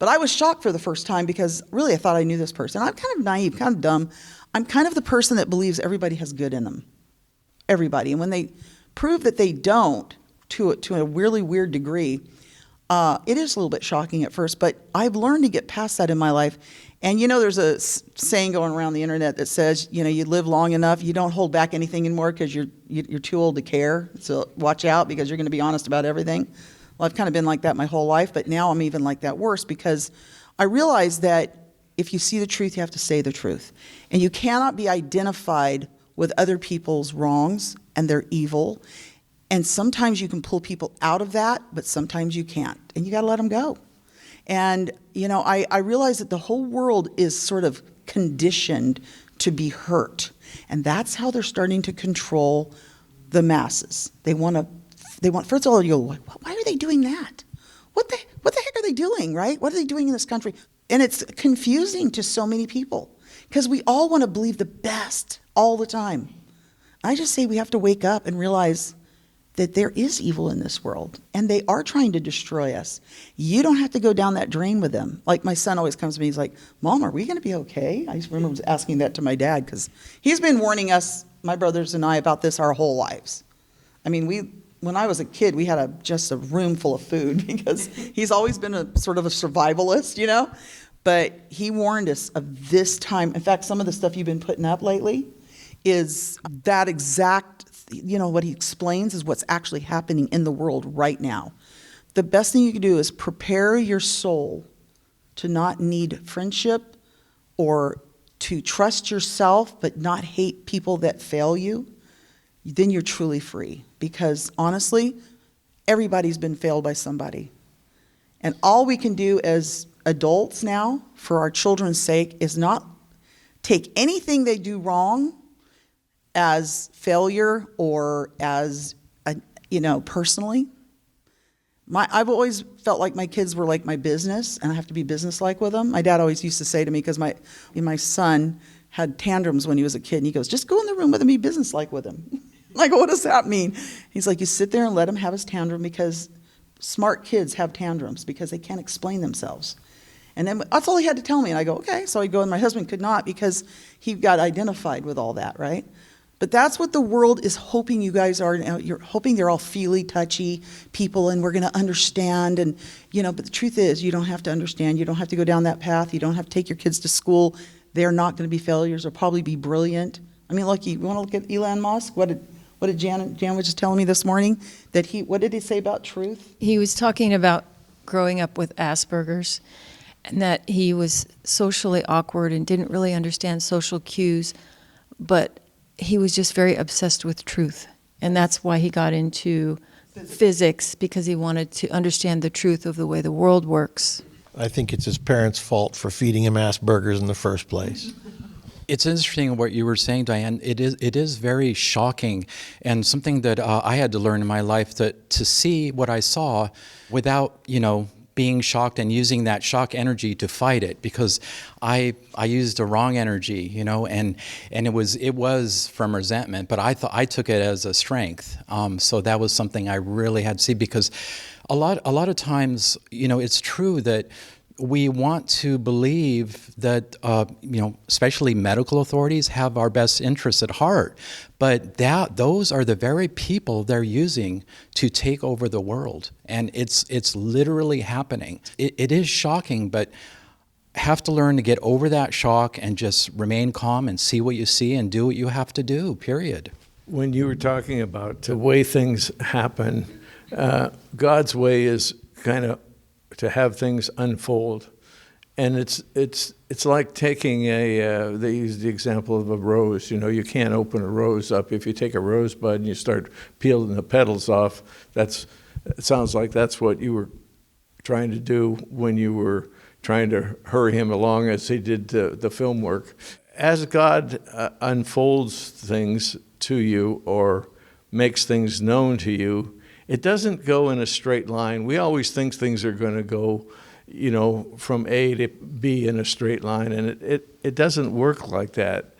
C: But I was shocked for the first time because really I thought I knew this person. I'm kind of naive, kind of dumb. I'm kind of the person that believes everybody has good in them. Everybody. And when they prove that they don't to a really weird degree, it is a little bit shocking at first, but I've learned to get past that in my life. And there's a saying going around the internet that says, you live long enough, you don't hold back anything anymore because you're too old to care. So watch out because you're going to be honest about everything. Well, I've kind of been like that my whole life, but now I'm even like that worse because I realize that if you see the truth, you have to say the truth. And you cannot be identified with other people's wrongs and their evil. And sometimes you can pull people out of that, but sometimes you can't. And you got to let them go. And, I realize that the whole world is sort of conditioned to be hurt. And that's how they're starting to control the masses. They want, first of all, you go, why are they doing that? What the heck are they doing, right? What are they doing in this country? And it's confusing to so many people because we all want to believe the best all the time. I just say we have to wake up and realize that there is evil in this world and they are trying to destroy us. You don't have to go down that drain with them. Like my son always comes to me, he's like, Mom, are we going to be okay? I just remember asking that to my dad because he's been warning us, my brothers and I, about this our whole lives. I mean, when I was a kid, we had just a room full of food because he's always been a sort of a survivalist, But he warned us of this time. In fact, some of the stuff you've been putting up lately is that exact, what he explains is what's actually happening in the world right now. The best thing you can do is prepare your soul to not need friendship or to trust yourself but not hate people that fail you. Then you're truly free. Because honestly, everybody's been failed by somebody. And all we can do as adults now, for our children's sake, is not take anything they do wrong as failure or as, personally. I've always felt like my kids were like my business, and I have to be businesslike with them. My dad always used to say to me, because my son had tantrums when he was a kid, and he goes, just go in the room with him, be businesslike with him. I go, what does that mean? He's like, you sit there and let him have his tantrum because smart kids have tantrums because they can't explain themselves. And then that's all he had to tell me. And I go, okay. So I go, and my husband could not because he got identified with all that, right? But that's what the world is hoping you guys are. You're hoping they're all feely, touchy people and we're going to understand. And, but the truth is you don't have to understand. You don't have to go down that path. You don't have to take your kids to school. They're not going to be failures. They'll probably be brilliant. I mean, look, you want to look at Elon Musk? What did Jan was just telling me this morning? What did he say about truth?
D: He was talking about growing up with Asperger's and that he was socially awkward and didn't really understand social cues, but he was just very obsessed with truth. And that's why he got into physics, because he wanted to understand the truth of the way the world works.
A: I think it's his parents' fault for feeding him Asperger's in the first place.
G: It's interesting what you were saying, Diane. It is very shocking, and something that I had to learn in my life, that to see what I saw without, being shocked and using that shock energy to fight it, because I used the wrong energy, and it was from resentment, but I took it as a strength. So that was something I really had to see, because a lot of times, it's true that we want to believe that, especially medical authorities have our best interests at heart, but those are the very people they're using to take over the world, and it's literally happening. It is shocking, but have to learn to get over that shock and just remain calm and see what you see and do what you have to do, period.
E: When you were talking about the way things happen, God's way is kind of to have things unfold, and it's like taking they use the example of a rose. You can't open a rose up. If you take a rosebud and you start peeling the petals off, it sounds like that's what you were trying to do when you were trying to hurry him along as he did the film work. As God unfolds things to you or makes things known to you, it doesn't go in a straight line. We always think things are going to go, from A to B in a straight line, and it doesn't work like that.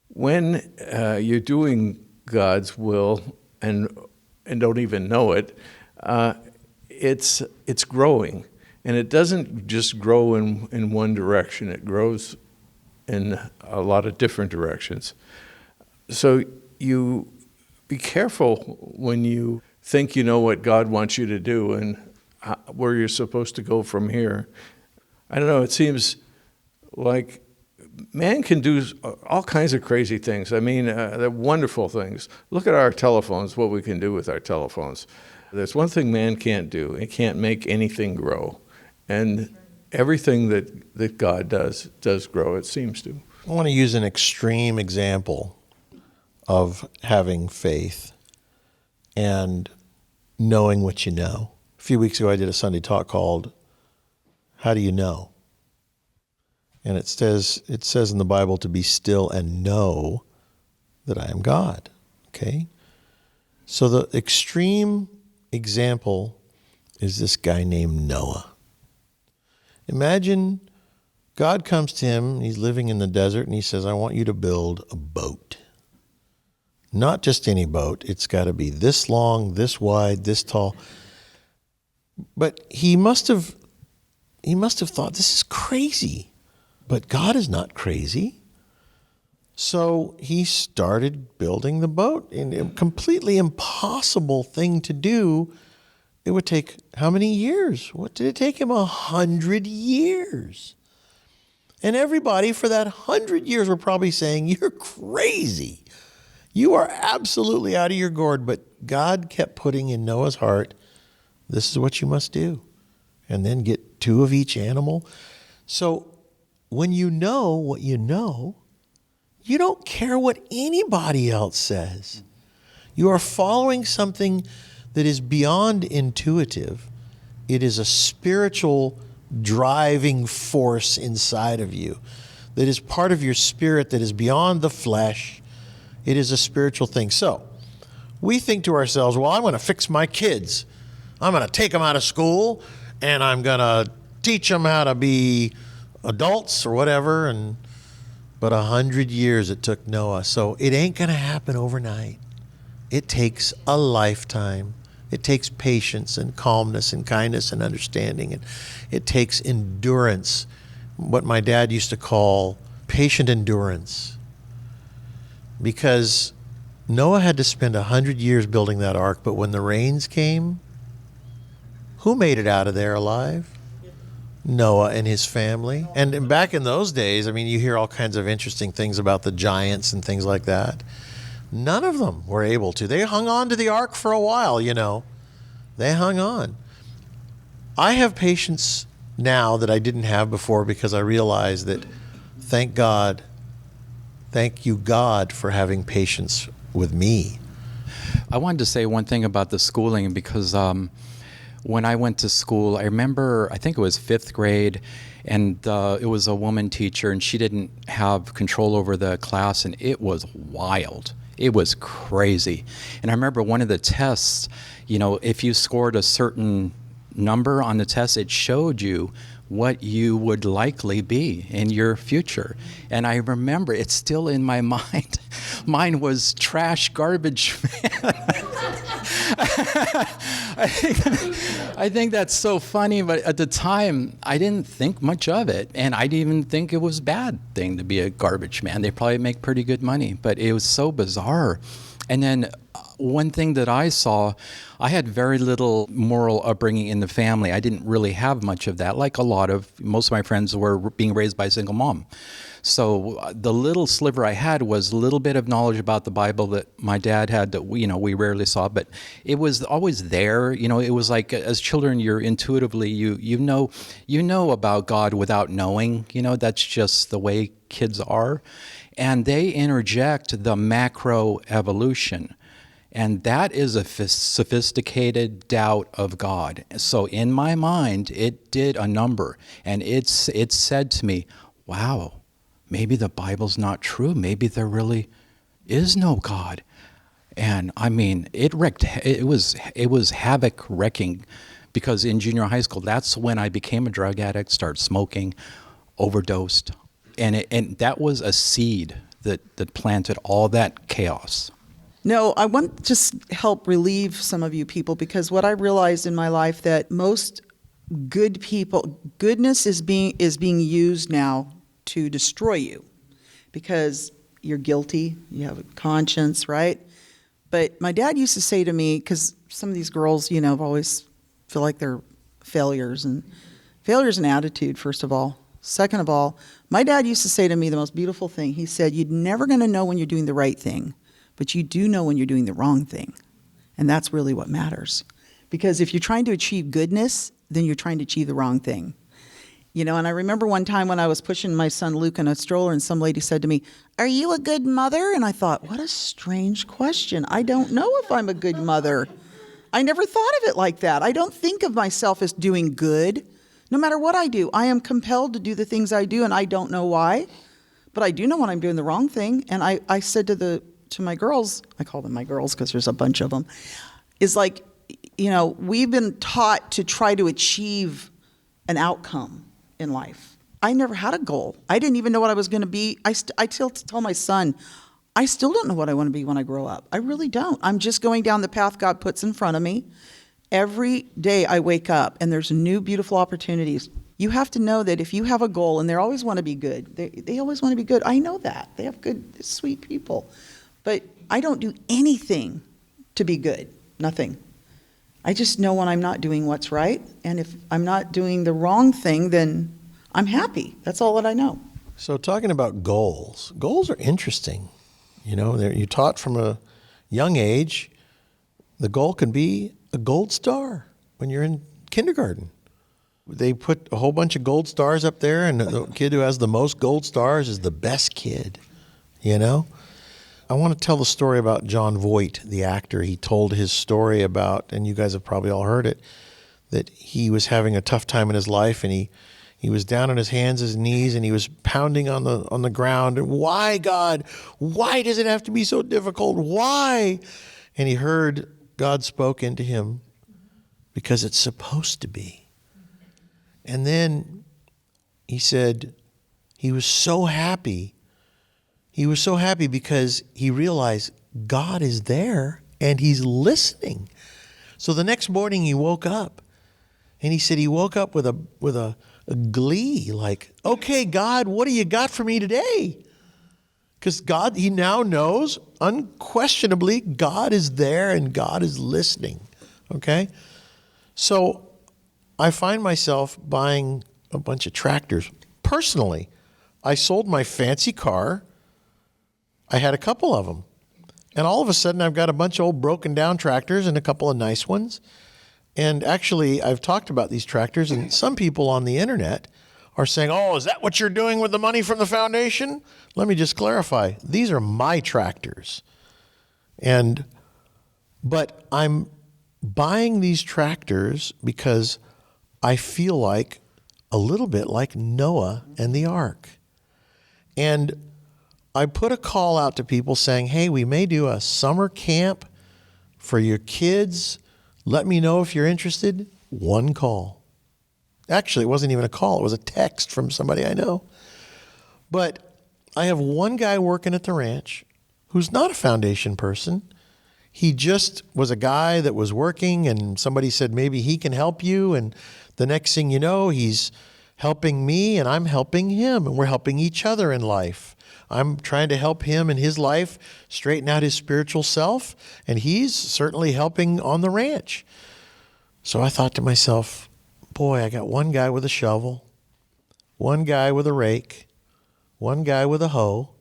E: When you're doing God's will and don't even know it, it's growing, and it doesn't just grow in one direction. It grows in a lot of different directions. So you be careful when you think you know what God wants you to do and where you're supposed to go from here. I don't know, it seems like man can do all kinds of crazy things. I mean, they're wonderful things. Look at our telephones, what we can do with our telephones. There's one thing man can't do. It can't make anything grow. And everything that God does grow, it seems to.
A: I want to use an extreme example of having faith and knowing what you know. A few weeks ago, I did a Sunday talk called How Do You Know? And it says in the Bible to be still and know that I am God. Okay? So the extreme example is this guy named Noah. Imagine God comes to him, he's living in the desert, and he says, I want you to build a boat. Not just any boat. It's got to be this long, this wide, this tall. But he must have thought, this is crazy. But God is not crazy. So he started building the boat. And a completely impossible thing to do. It would take how many years? What did it take him? 100 years. And everybody for that 100 years were probably saying, you're crazy. You are absolutely out of your gourd. But God kept putting in Noah's heart, this is what you must do. And then get 2 of each animal. So when you know what you know, you don't care what anybody else says. You are following something that is beyond intuitive. It is a spiritual driving force inside of you that is part of your spirit that is beyond the flesh. It is a spiritual thing. So we think to ourselves, well, I'm going to fix my kids. I'm going to take them out of school and I'm going to teach them how to be adults or whatever. But 100 years it took Noah. So it ain't going to happen overnight. It takes a lifetime. It takes patience and calmness and kindness and understanding. And it takes endurance, what my dad used to call patient endurance. Because Noah had to spend 100 years building that ark, but when the rains came, who made it out of there alive? Noah and his family. And back in those days, I mean, you hear all kinds of interesting things about the giants and things like that. None of them were able to. They hung on to the ark for a while, you know. They hung on. I have patience now that I didn't have before because I realize that, thank you, God, for having patience with me.
G: I wanted to say one thing about the schooling because when I went to school, I remember, I think it was 5th grade, and it was a woman teacher, and she didn't have control over the class, and it was wild. It was crazy. And I remember one of the tests, you know, if you scored a certain number on the test, it showed you what you would likely be in your future. And I remember, it's still in my mind. Mine was trash garbage man. I think that's so funny, but at the time, I didn't think much of it. And I didn't even think it was a bad thing to be a garbage man. They probably make pretty good money, but it was so bizarre. And then one thing that I saw, I had very little moral upbringing in the family. I didn't really have much of that. Like most of my friends were being raised by a single mom. So the little sliver I had was a little bit of knowledge about the Bible that my dad had that we rarely saw, but it was always there. You know, it was like as children, you're intuitively, you know about God without knowing. You know, that's just the way kids are. And they interject the macro evolution. And that is a sophisticated doubt of God. So in my mind, it did a number. And it said to me, wow, maybe the Bible's not true. Maybe there really is no God. And I mean, it was havoc wrecking, because in junior high school, that's when I became a drug addict, started smoking, overdosed. And that was a seed that planted all that chaos.
C: No, I want to just help relieve some of you people, because what I realized in my life that most good people, goodness is being used now to destroy you, because you're guilty, you have a conscience, right? But my dad used to say to me, because some of these girls, always feel like they're failures, and failure is an attitude, first of all. Second of all, my dad used to say to me the most beautiful thing. He said, you're never going to know when you're doing the right thing, but you do know when you're doing the wrong thing. And that's really what matters. Because if you're trying to achieve goodness, then you're trying to achieve the wrong thing. You know, and I remember one time when I was pushing my son Luke in a stroller and some lady said to me, are you a good mother? And I thought, what a strange question. I don't know if I'm a good mother. I never thought of it like that. I don't think of myself as doing good. No matter what I do, I am compelled to do the things I do, and I don't know why. But I do know when I'm doing the wrong thing. And I said to my girls, I call them my girls because there's a bunch of them, is like, you know, we've been taught to try to achieve an outcome in life. I never had a goal. I didn't even know what I was going to be. I still tell my son, I still don't know what I want to be when I grow up. I really don't. I'm just going down the path God puts in front of me. Every day I wake up and there's new beautiful opportunities. You have to know that if you have a goal, and they always want to be good. They always want to be good. I know that. They have good, sweet people. But I don't do anything to be good. Nothing. I just know when I'm not doing what's right. And if I'm not doing the wrong thing, then I'm happy. That's all that I know.
A: So talking about goals are interesting. You know, you're taught from a young age, the goal can be a gold star when you're in kindergarten. They put a whole bunch of gold stars up there, and the kid who has the most gold stars is the best kid, you know? I want to tell the story about John Voight, the actor. He told his story about, and you guys have probably all heard it, that he was having a tough time in his life, and he was down on his hands, his knees, and he was pounding on the ground. And why, God? Why does it have to be so difficult? Why? And he heard God spoke into him, because it's supposed to be. And then he said he was so happy. He was so happy because he realized God is there and he's listening. So the next morning he woke up, and he said he woke up with a glee, like, okay, God, what do you got for me today? Because God, he now knows unquestionably God is there and God is listening, okay? So I find myself buying a bunch of tractors. Personally, I sold my fancy car. I had a couple of them. And all of a sudden, I've got a bunch of old broken down tractors and a couple of nice ones. And actually, I've talked about these tractors, and some people on the internet are saying, oh, is that what you're doing with the money from the foundation? Let me just clarify. These are my tractors. But I'm buying these tractors because I feel like a little bit like Noah and the ark. And I put a call out to people saying, hey, we may do a summer camp for your kids. Let me know if you're interested. One call. Actually, it wasn't even a call. It was a text from somebody I know. But I have one guy working at the ranch who's not a foundation person. He just was a guy that was working, and somebody said maybe he can help you. And the next thing you know, he's helping me and I'm helping him, and we're helping each other in life. I'm trying to help him in his life straighten out his spiritual self, and he's certainly helping on the ranch. So I thought to myself, boy, I got one guy with a shovel, one guy with a rake, one guy with a hoe,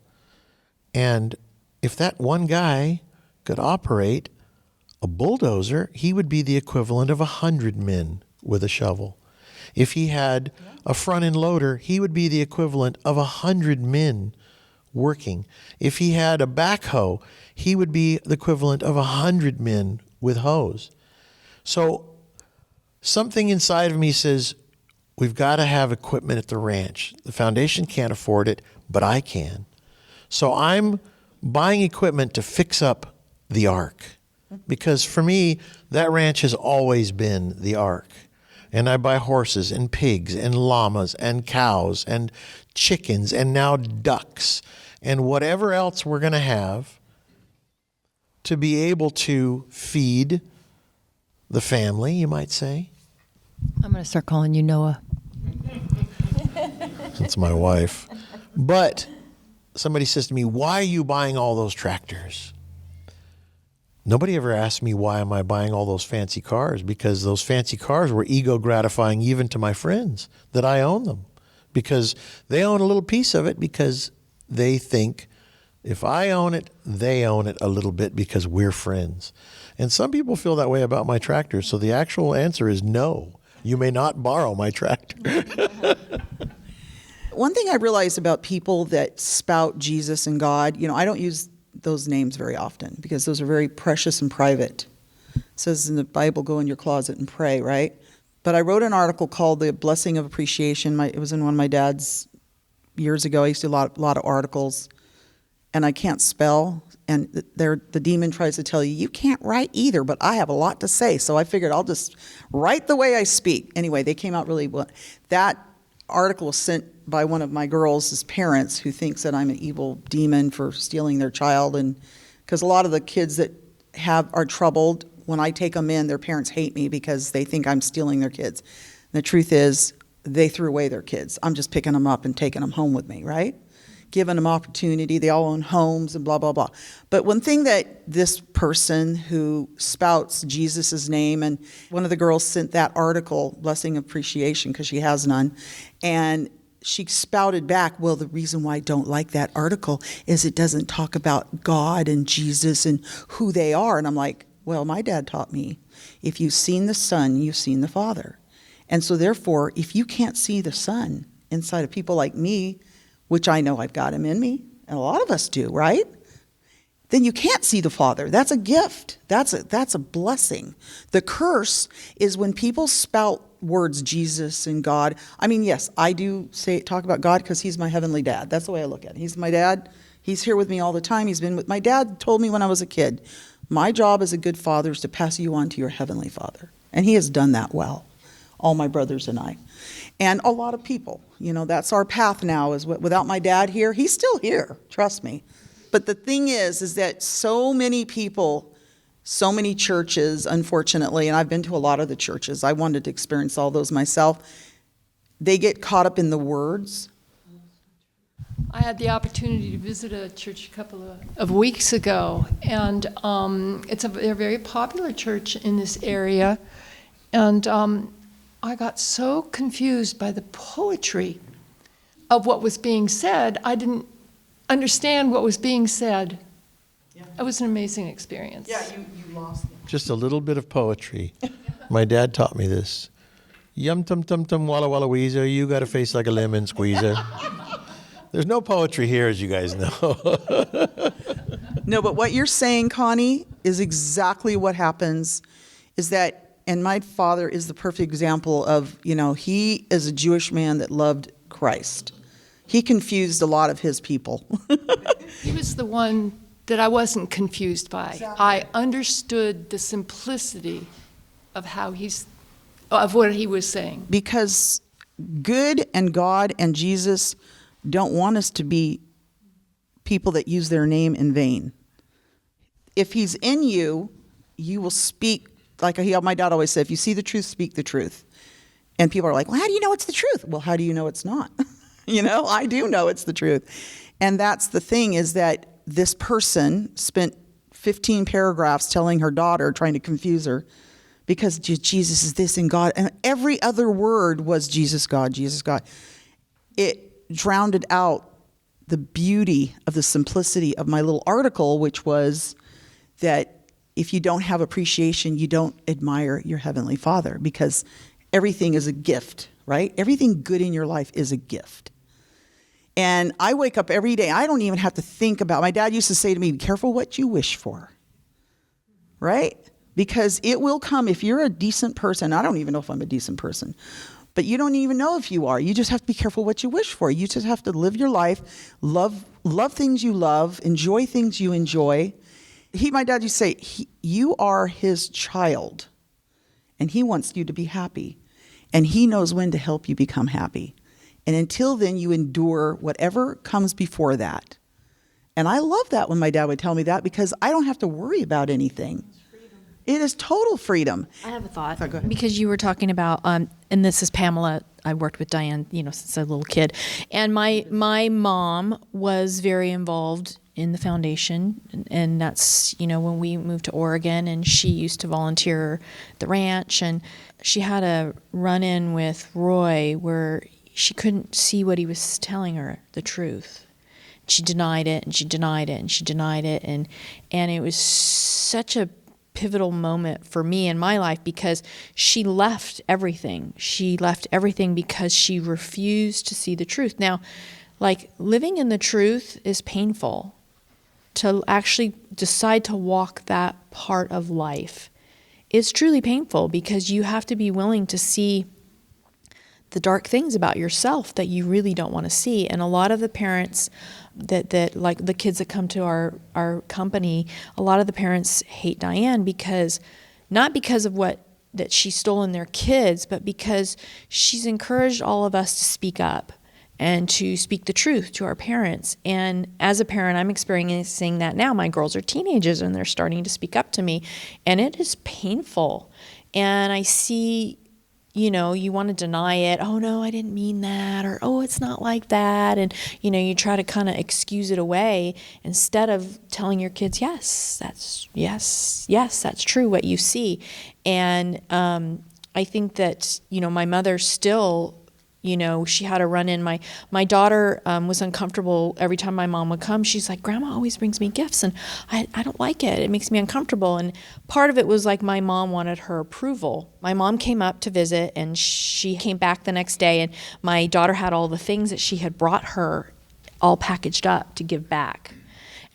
A: and if that one guy could operate a bulldozer, he would be the equivalent of 100 men with a shovel. If he had a front end loader, he would be the equivalent of 100 men working. If he had a backhoe, he would be the equivalent of 100 men with hoes. So something inside of me says, we've got to have equipment at the ranch. The foundation can't afford it, but I can. So I'm buying equipment to fix up the ark, because for me, that ranch has always been the ark. And I buy horses and pigs and llamas and cows and chickens and now ducks and whatever else we're going to have to be able to feed the family, you might say.
D: I'm going to start calling you Noah.
A: That's my wife. But somebody says to me, why are you buying all those tractors? Nobody ever asked me why am I buying all those fancy cars, because those fancy cars were ego gratifying even to my friends that I own them. because they own a little piece of it because they think if I own it, they own it a little bit because we're friends. And some people feel that way about my tractor. So the actual answer is no. You may not borrow my tractor.
C: One thing I realize about people that spout Jesus and God, I don't use those names very often because those are very precious and private. It says in the Bible, go in your closet and pray, right? But I wrote an article called The Blessing of Appreciation. It was in one of my dad's years ago. I used to do a lot of articles, and I can't spell. And the demon tries to tell you, you can't write either, but I have a lot to say. So I figured I'll just write the way I speak. Anyway, they came out really well. That article was sent by one of my girls' parents who thinks that I'm an evil demon for stealing their child. And because a lot of the kids that are troubled, when I take them in, their parents hate me because they think I'm stealing their kids. And the truth is, they threw away their kids. I'm just picking them up and taking them home with me, right? Giving them opportunity. They all own homes and blah, blah, blah. But one thing that this person who spouts Jesus' name, and one of the girls sent that article, Blessing of Appreciation, because she has none, and she spouted back, well, the reason why I don't like that article is it doesn't talk about God and Jesus and who they are. And I'm like, well, my dad taught me, if you've seen the Son, you've seen the Father. And so therefore, if you can't see the Son inside of people like me, which I know I've got him in me, and a lot of us do, right? Then you can't see the Father. That's a gift. That's a blessing. The curse is when people spout words, Jesus and God. I mean, yes, I do talk about God because he's my heavenly dad. That's the way I look at it. He's my dad. He's here with me all the time. He's been with my dad told me when I was a kid, my job as a good father is to pass you on to your heavenly Father. And he has done that well, all my brothers and I. And a lot of people, that's our path now is without my dad here, he's still here, trust me. But the thing is that so many people, so many churches, unfortunately, and I've been to a lot of the churches, I wanted to experience all those myself, they get caught up in the words.
F: I had the opportunity to visit a church a couple of weeks ago, and they're a very popular church in this area, and I got so confused by the poetry of what was being said. I didn't understand what was being said. Yeah. It was an amazing experience.
C: Yeah, you lost them.
A: Just a little bit of poetry. My dad taught me this. Yum tum tum tum walla walla weezer, you got a face like a lemon squeezer. There's no poetry here, as you guys know.
C: No, but what you're saying, Connie, is exactly what happens, is that, and my father is the perfect example of, he is a Jewish man that loved Christ. He confused a lot of his people.
F: He was the one that I wasn't confused by.
C: Exactly.
F: I understood the simplicity of of what he was saying.
C: Because good and God and Jesus don't want us to be people that use their name in vain. If he's in you, you will speak, like my dad always said, if you see the truth, speak the truth. And people are like, well, how do you know it's the truth? Well, how do you know it's not? I do know it's the truth. And that's the thing, is that this person spent 15 paragraphs telling her daughter, trying to confuse her, because Jesus is this and God. And every other word was Jesus, God, Jesus, God. It drowned out the beauty of the simplicity of my little article, which was that if you don't have appreciation, you don't admire your heavenly Father, because everything is a gift, right? Everything good in your life is a gift. And I wake up every day, I don't even have to think about, my dad used to say to me, be careful what you wish for, right? Because it will come. If you're a decent person, I don't even know if I'm a decent person, but you don't even know if you are. You just have to be careful what you wish for. You just have to live your life, love things you love, enjoy things you enjoy. My dad used to say, you are his child, and he wants you to be happy, and he knows when to help you become happy. And until then, you endure whatever comes before that. And I love that when my dad would tell me that, because I don't have to worry about anything. It is total freedom.
B: I have a thought.
C: Sorry, go ahead.
B: Because you were talking about, and this is Pamela. I worked with Diane, since I was a little kid. And my mom was very involved in the foundation. And that's, when we moved to Oregon, and she used to volunteer at the ranch. And she had a run-in with Roy where she couldn't see what he was telling her, the truth. She denied it, and she denied it, and she denied it, and it was such a pivotal moment for me in my life, because she left everything. She left everything because she refused to see the truth. Now, like, living in the truth is painful. To actually decide to walk that part of life is truly painful, because you have to be willing to see the dark things about yourself that you really don't want to see. And a lot of the parents that like the kids that come to our company, a lot of the parents hate Diane not because of what that she's stolen their kids, but because she's encouraged all of us to speak up and to speak the truth to our parents. And as a parent, I'm experiencing that now. My girls are teenagers and they're starting to speak up to me, and it is painful. And I see, you want to deny it. Oh, no, I didn't mean that. Or, oh, it's not like that. And, you try to kind of excuse it away instead of telling your kids, yes, that's true what you see. And I think that, my mother still, she had a run in. My daughter was uncomfortable every time my mom would come. She's like, Grandma always brings me gifts, and I don't like it. It makes me uncomfortable. And part of it was like my mom wanted her approval. My mom came up to visit, and she came back the next day, and my daughter had all the things that she had brought her all packaged up to give back.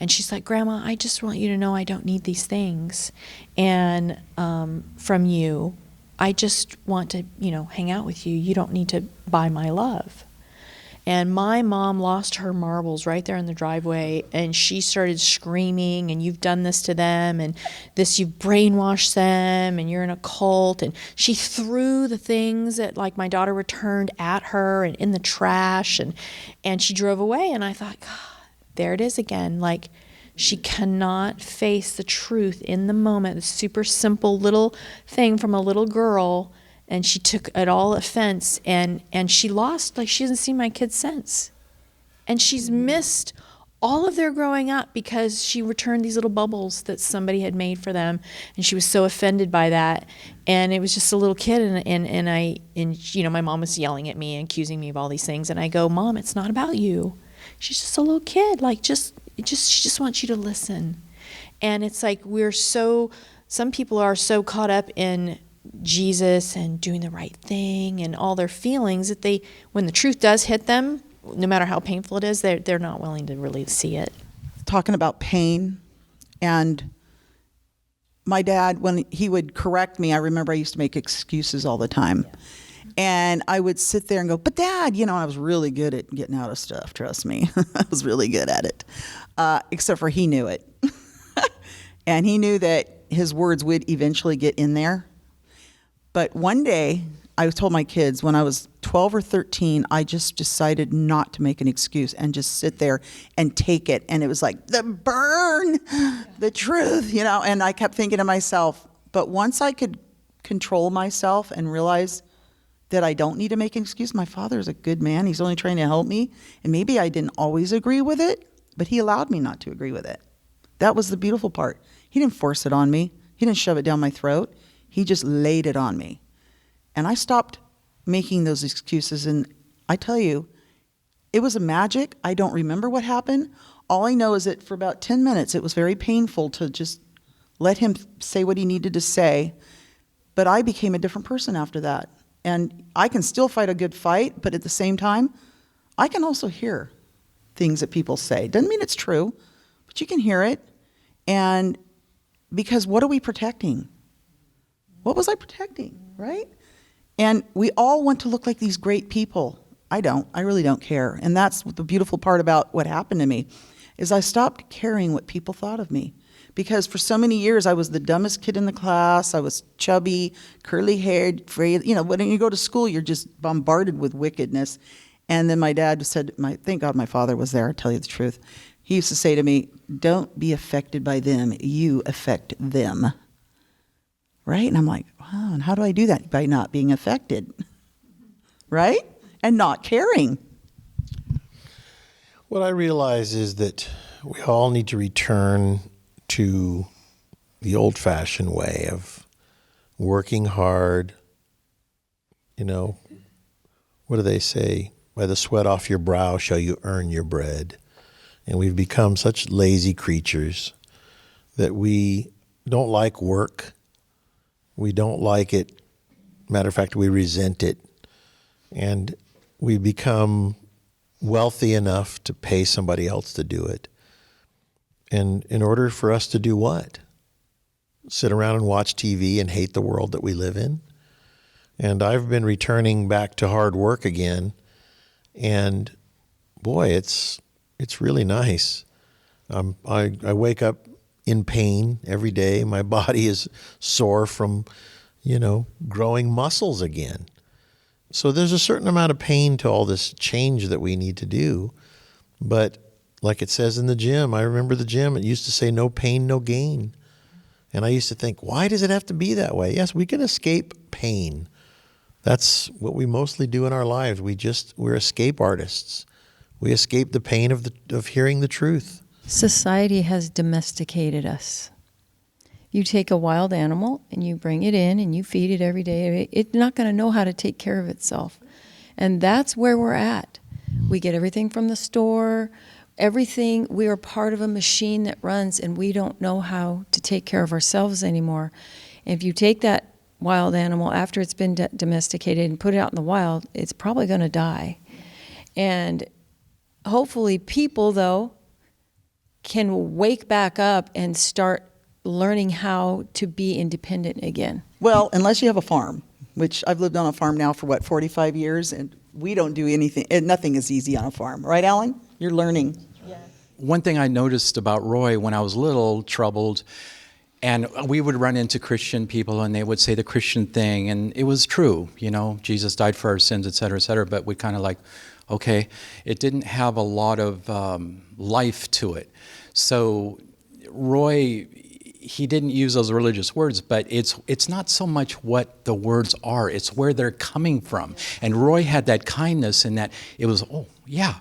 B: And she's like, Grandma, I just want you to know I don't need these things and from you. I just want to, hang out with you. You don't need to buy my love. And my mom lost her marbles right there in the driveway, and she started screaming, and you've done this to them, and you've brainwashed them, and you're in a cult. And she threw the things that like my daughter returned at her and in the trash, and she drove away. And I thought, God, there it is again. Like, she cannot face the truth in the moment, the super simple little thing from a little girl, and she took it all offense, and she lost, like, she hasn't seen my kids since. And she's missed all of their growing up because she returned these little bubbles that somebody had made for them, and she was so offended by that. And it was just a little kid, and my mom was yelling at me and accusing me of all these things, and I go, Mom, it's not about you. She's just a little kid, like, she just wants you to listen. And it's like some people are so caught up in Jesus and doing the right thing and all their feelings that when the truth does hit them, no matter how painful it is, they're not willing to really see it.
C: Talking about pain, and my dad, when he would correct me, I remember I used to make excuses all the time. Yeah. And I would sit there and go, but Dad, I was really good at getting out of stuff, trust me. I was really good at it, except for he knew it. And he knew that his words would eventually get in there. But one day, I told my kids, when I was 12 or 13, I just decided not to make an excuse and just sit there and take it. And it was like, the burn, the truth, and I kept thinking to myself, but once I could control myself and realize that I don't need to make an excuse. My father is a good man. He's only trying to help me. And maybe I didn't always agree with it, but he allowed me not to agree with it. That was the beautiful part. He didn't force it on me. He didn't shove it down my throat. He just laid it on me. And I stopped making those excuses. And I tell you, it was a magic. I don't remember what happened. All I know is that for about 10 minutes, it was very painful to just let him say what he needed to say. But I became a different person after that. And I can still fight a good fight, but at the same time, I can also hear things that people say. Doesn't mean it's true, but you can hear it. And because what are we protecting? What was I protecting, right? And we all want to look like these great people. I don't. I really don't care. And that's the beautiful part about what happened to me, is I stopped caring what people thought of me. Because for so many years, I was the dumbest kid in the class. I was chubby, curly-haired, afraid. When you go to school, you're just bombarded with wickedness. And then my dad said, thank God my father was there, I'll tell you the truth. He used to say to me, don't be affected by them, you affect them. Right? And I'm like, wow, and how do I do that? By not being affected. Right? And not caring.
A: What I realize is that we all need to return to the old-fashioned way of working hard, what do they say? By the sweat off your brow shall you earn your bread. And we've become such lazy creatures that we don't like work. We don't like it. Matter of fact, we resent it. And we become wealthy enough to pay somebody else to do it. And in order for us to do what? Sit around and watch TV and hate the world that we live in? And I've been returning back to hard work again. And boy, it's really nice. I wake up in pain every day. My body is sore from, growing muscles again. So there's a certain amount of pain to all this change that we need to do. But like it says in the gym, I remember the gym, it used to say no pain, no gain. And I used to think, why does it have to be that way? Yes, we can escape pain. That's what we mostly do in our lives. We're escape artists. We escape the pain of hearing the truth.
D: Society has domesticated us. You take a wild animal and you bring it in and you feed it every day. It's not going to know how to take care of itself. And that's where we're at. We get everything from the store, everything. We are part of a machine that runs, and we don't know how to take care of ourselves anymore. If you take that wild animal after it's been domesticated and put it out in the wild, it's probably going to die. And hopefully people, though, can wake back up and start learning how to be independent again.
C: Well, unless you have a farm, which I've lived on a farm now for 45 years, and we don't do anything, and nothing is easy on a farm. Right, Alan? You're learning.
G: One thing I noticed about Roy when I was little, troubled, and we would run into Christian people and they would say the Christian thing, and it was true, Jesus died for our sins, et cetera, but we kind of like, okay, it didn't have a lot of life to it. So Roy, he didn't use those religious words, but it's not so much what the words are, it's where they're coming from. And Roy had that kindness in that it was, oh, yeah.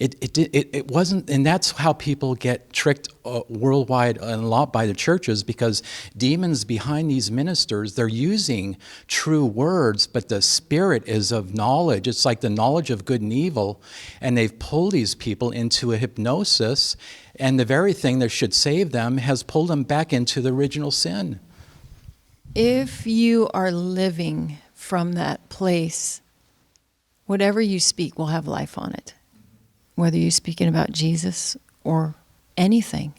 G: It wasn't, and that's how people get tricked worldwide and a lot by the churches, because demons behind these ministers, they're using true words, but the spirit is of knowledge. It's like the knowledge of good and evil, and they've pulled these people into a hypnosis, and the very thing that should save them has pulled them back into the original sin.
D: If you are living from that place, whatever you speak will have life on it. Whether you're speaking about Jesus or anything,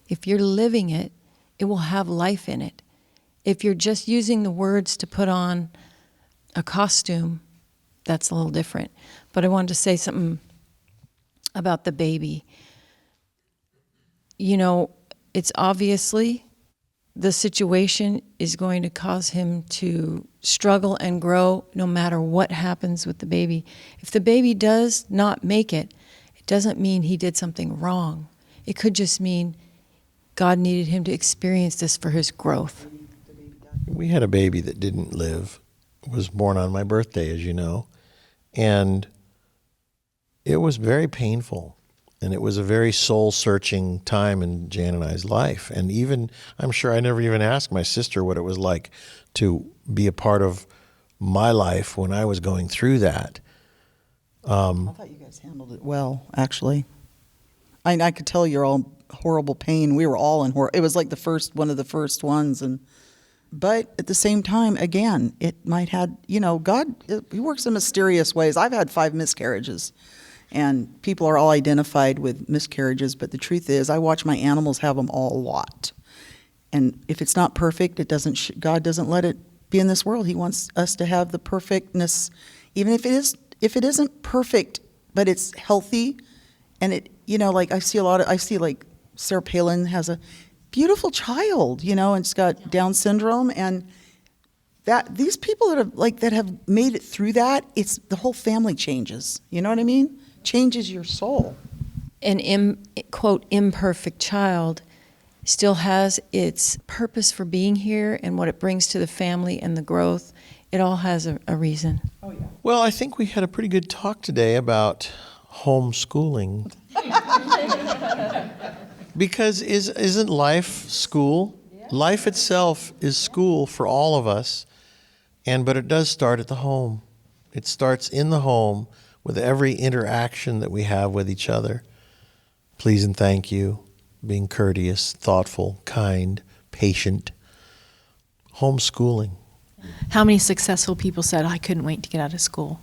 D: if you're living it, it will have life in it. If you're just using the words to put on a costume, that's a little different. But I wanted to say something about the baby. It's obviously the situation is going to cause him to struggle and grow no matter what happens with the baby. If the baby does not make it, doesn't mean he did something wrong. It could just mean God needed him to experience this for his growth.
A: We had a baby that didn't live, was born on my birthday, as you know, and it was very painful, and it was a very soul-searching time in Jan and I's life. And even, I'm sure I never even asked my sister what it was like to be a part of my life when I was going through that.
C: I thought you guys handled it well, actually. I could tell you're all horrible pain. We were all in horror. It was like one of the first ones. But at the same time, again, it might have, God, he works in mysterious ways. I've had 5 miscarriages, and people are all identified with miscarriages. But the truth is, I watch my animals have them all a lot. And if it's not perfect, God doesn't let it be in this world. He wants us to have the perfectness, even if it isn't perfect, but it's healthy, and I see like Sarah Palin has a beautiful child, and it's got Down syndrome, and that these people that have made it through that, it's the whole family changes. You know what I mean? Changes your soul.
D: An quote imperfect child still has its purpose for being here and what it brings to the family and the growth. It all has a reason.
C: Oh, yeah.
A: Well, I think we had a pretty good talk today about homeschooling. Because isn't life school? Yeah. Life itself is school for all of us, but it does start at the home. It starts in the home with every interaction that we have with each other. Please and thank you, being courteous, thoughtful, kind, patient. Homeschooling.
B: How many successful people said, I couldn't wait to get out of school?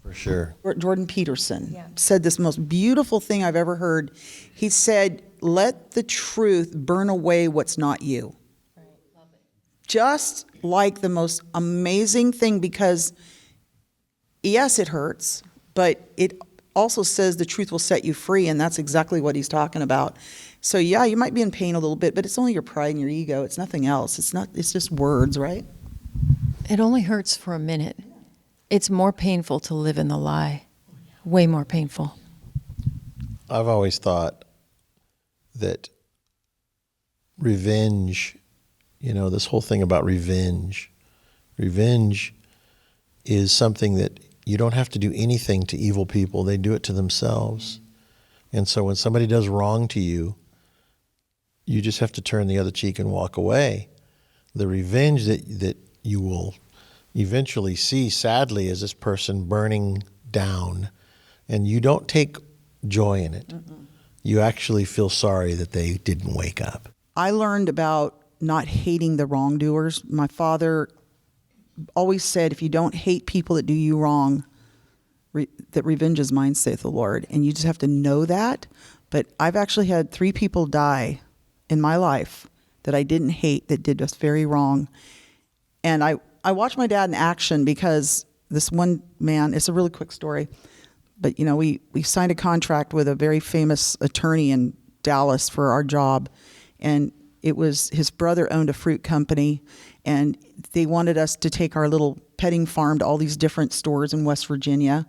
A: For sure.
C: Jordan Peterson said this most beautiful thing I've ever heard. He said, let the truth burn away what's not you. Just like the most amazing thing, because yes, it hurts, but it also says the truth will set you free, and that's exactly what he's talking about. So yeah, you might be in pain a little bit, but it's only your pride and your ego. It's nothing else. It's just words, right?
D: It only hurts for a minute. It's more painful to live in the lie. Way more painful.
A: I've always thought that revenge, this whole thing about revenge is something that you don't have to do anything to evil people. They do it to themselves. And so when somebody does wrong to you, you just have to turn the other cheek and walk away. The revenge that you will eventually see, sadly, is this person burning down, and you don't take joy in it. Mm-mm. You actually feel sorry that they didn't wake up.
C: I learned about not hating the wrongdoers. My father always said, if you don't hate people that do you wrong, that revenge is mine, saith the Lord. And you just have to know that. But I've actually had 3 people die in my life that I didn't hate, that did us very wrong. And I watched my dad in action, because this one man, it's a really quick story, but we signed a contract with a very famous attorney in Dallas for our job. And it was, his brother owned a fruit company, and they wanted us to take our little petting farm to all these different stores in West Virginia.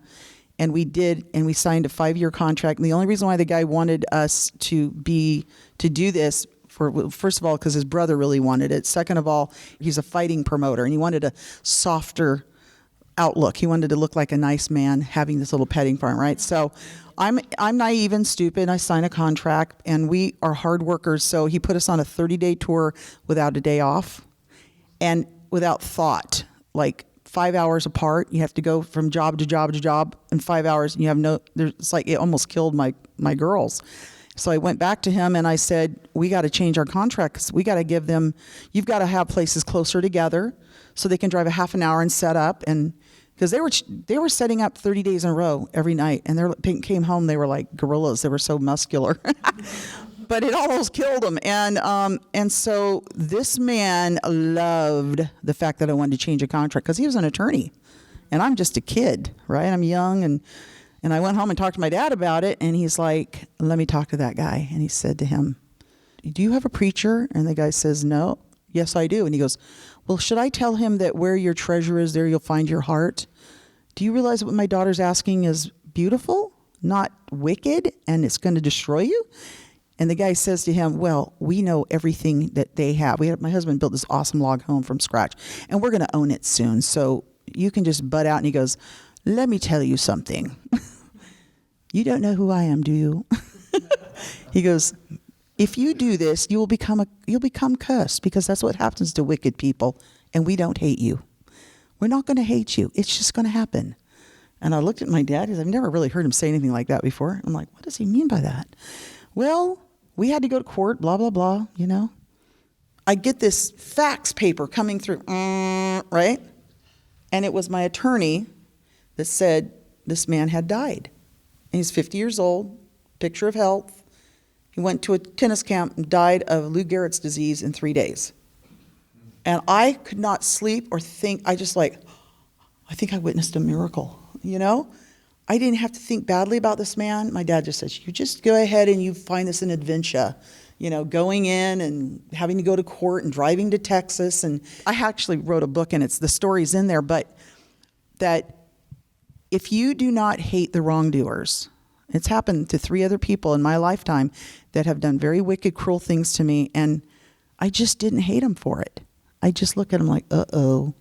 C: And we did, and we signed a 5-year contract. And the only reason why the guy wanted us to do this, first of all, because his brother really wanted it. Second of all, he's a fighting promoter, and he wanted a softer outlook. He wanted to look like a nice man having this little petting farm, right? So I'm naive and stupid. I signed a contract, and we are hard workers. So he put us on a 30-day tour without a day off and without thought, like 5 hours apart. You have to go from job to job to job in 5 hours, and you have it's like it almost killed my girls. So I went back to him and I said, we got to change our contracts. We got to give them, you've got to have places closer together so they can drive a half an hour and set up. And because they were setting up 30 days in a row every night, and they came home, they were like gorillas. They were so muscular, but it almost killed them. And so this man loved the fact that I wanted to change a contract, because he was an attorney and I'm just a kid, right? I'm young, and I went home and talked to my dad about it, and he's like, let me talk to that guy. And he said to him, do you have a preacher? And the guy says, no. Yes, I do. And he goes, well, should I tell him that where your treasure is, there you'll find your heart? Do you realize what my daughter's asking is beautiful, not wicked, and it's going to destroy you? And the guy says to him, well, we know everything that they have. My husband built this awesome log home from scratch, and we're going to own it soon. So you can just butt out. And he goes, let me tell you something. You don't know who I am, do you? He goes, if you do this, you'll become cursed, because that's what happens to wicked people. And we don't hate you. We're not going to hate you. It's just going to happen. And I looked at my dad, because I've never really heard him say anything like that before. I'm like, what does he mean by that? Well, we had to go to court, blah, blah, blah, I get this fax paper coming through, right? And it was my attorney that said this man had died. And he's 50 years old, picture of health. He went to a tennis camp and died of Lou Gehrig's disease in 3 days. And I could not sleep or think. I just I think I witnessed a miracle, I didn't have to think badly about this man. My dad just says, you just go ahead and you find this an adventure, going in and having to go to court and driving to Texas. And I actually wrote a book, and the story's in there, but that if you do not hate the wrongdoers, it's happened to 3 other people in my lifetime that have done very wicked, cruel things to me, and I just didn't hate them for it. I just look at them like, uh-oh.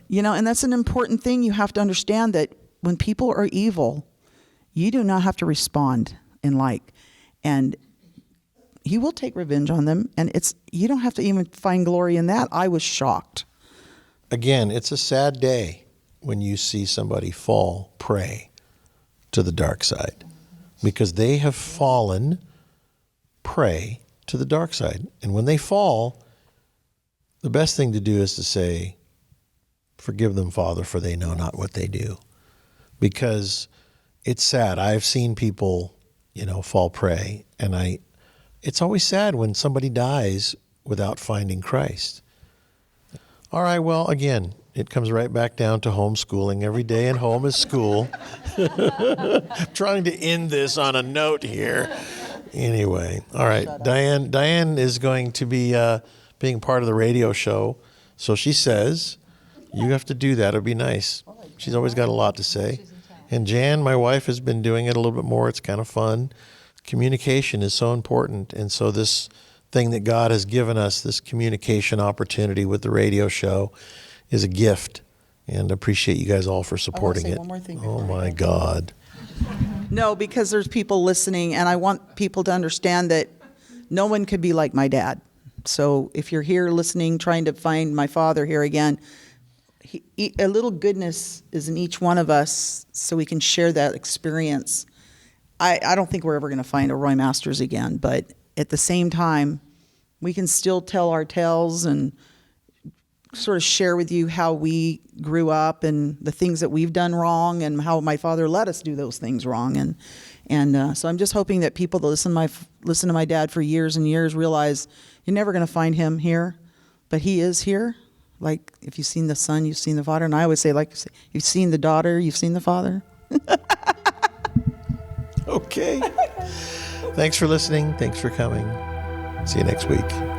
C: And that's an important thing. You have to understand that when people are evil, you do not have to respond and he will take revenge on them, and you don't have to even find glory in that. I was shocked.
A: Again, it's a sad day. when you see somebody fall prey to the dark side, because they have fallen prey to the dark side. And when they fall, the best thing to do is to say, "Forgive them, Father, for they know not what they do." Because it's sad. I've seen people, fall prey, and it's always sad when somebody dies without finding Christ. All right, well, again, it comes right back down to homeschooling. Every day at home is school. I'm trying to end this on a note here. Anyway, all right, Diane is going to be being part of the radio show. So she says, you have to do that. It'd be nice. She's always got a lot to say. And Jan, my wife, has been doing it a little bit more. It's kind of fun. Communication is so important. And so this thing that God has given us, this communication opportunity with the radio show, is a gift. And I appreciate you guys all for supporting it.
C: One more thing
A: Oh,
C: before
A: my God.
C: No, because there's people listening, and I want people to understand that no one could be like my dad. So if you're here listening, trying to find my father here again, a little goodness is in each one of us so we can share that experience. I don't think we're ever going to find a Roy Masters again, but at the same time, we can still tell our tales and sort of share with you how we grew up and the things that we've done wrong and how my father let us do those things wrong. And so I'm just hoping that people that listen to my dad for years and years realize you're never going to find him here, but he is here. Like, if you've seen the son, you've seen the father. And I always say, like, you've seen the daughter, you've seen the father.
A: Okay. Thanks for listening. Thanks for coming. See you next week.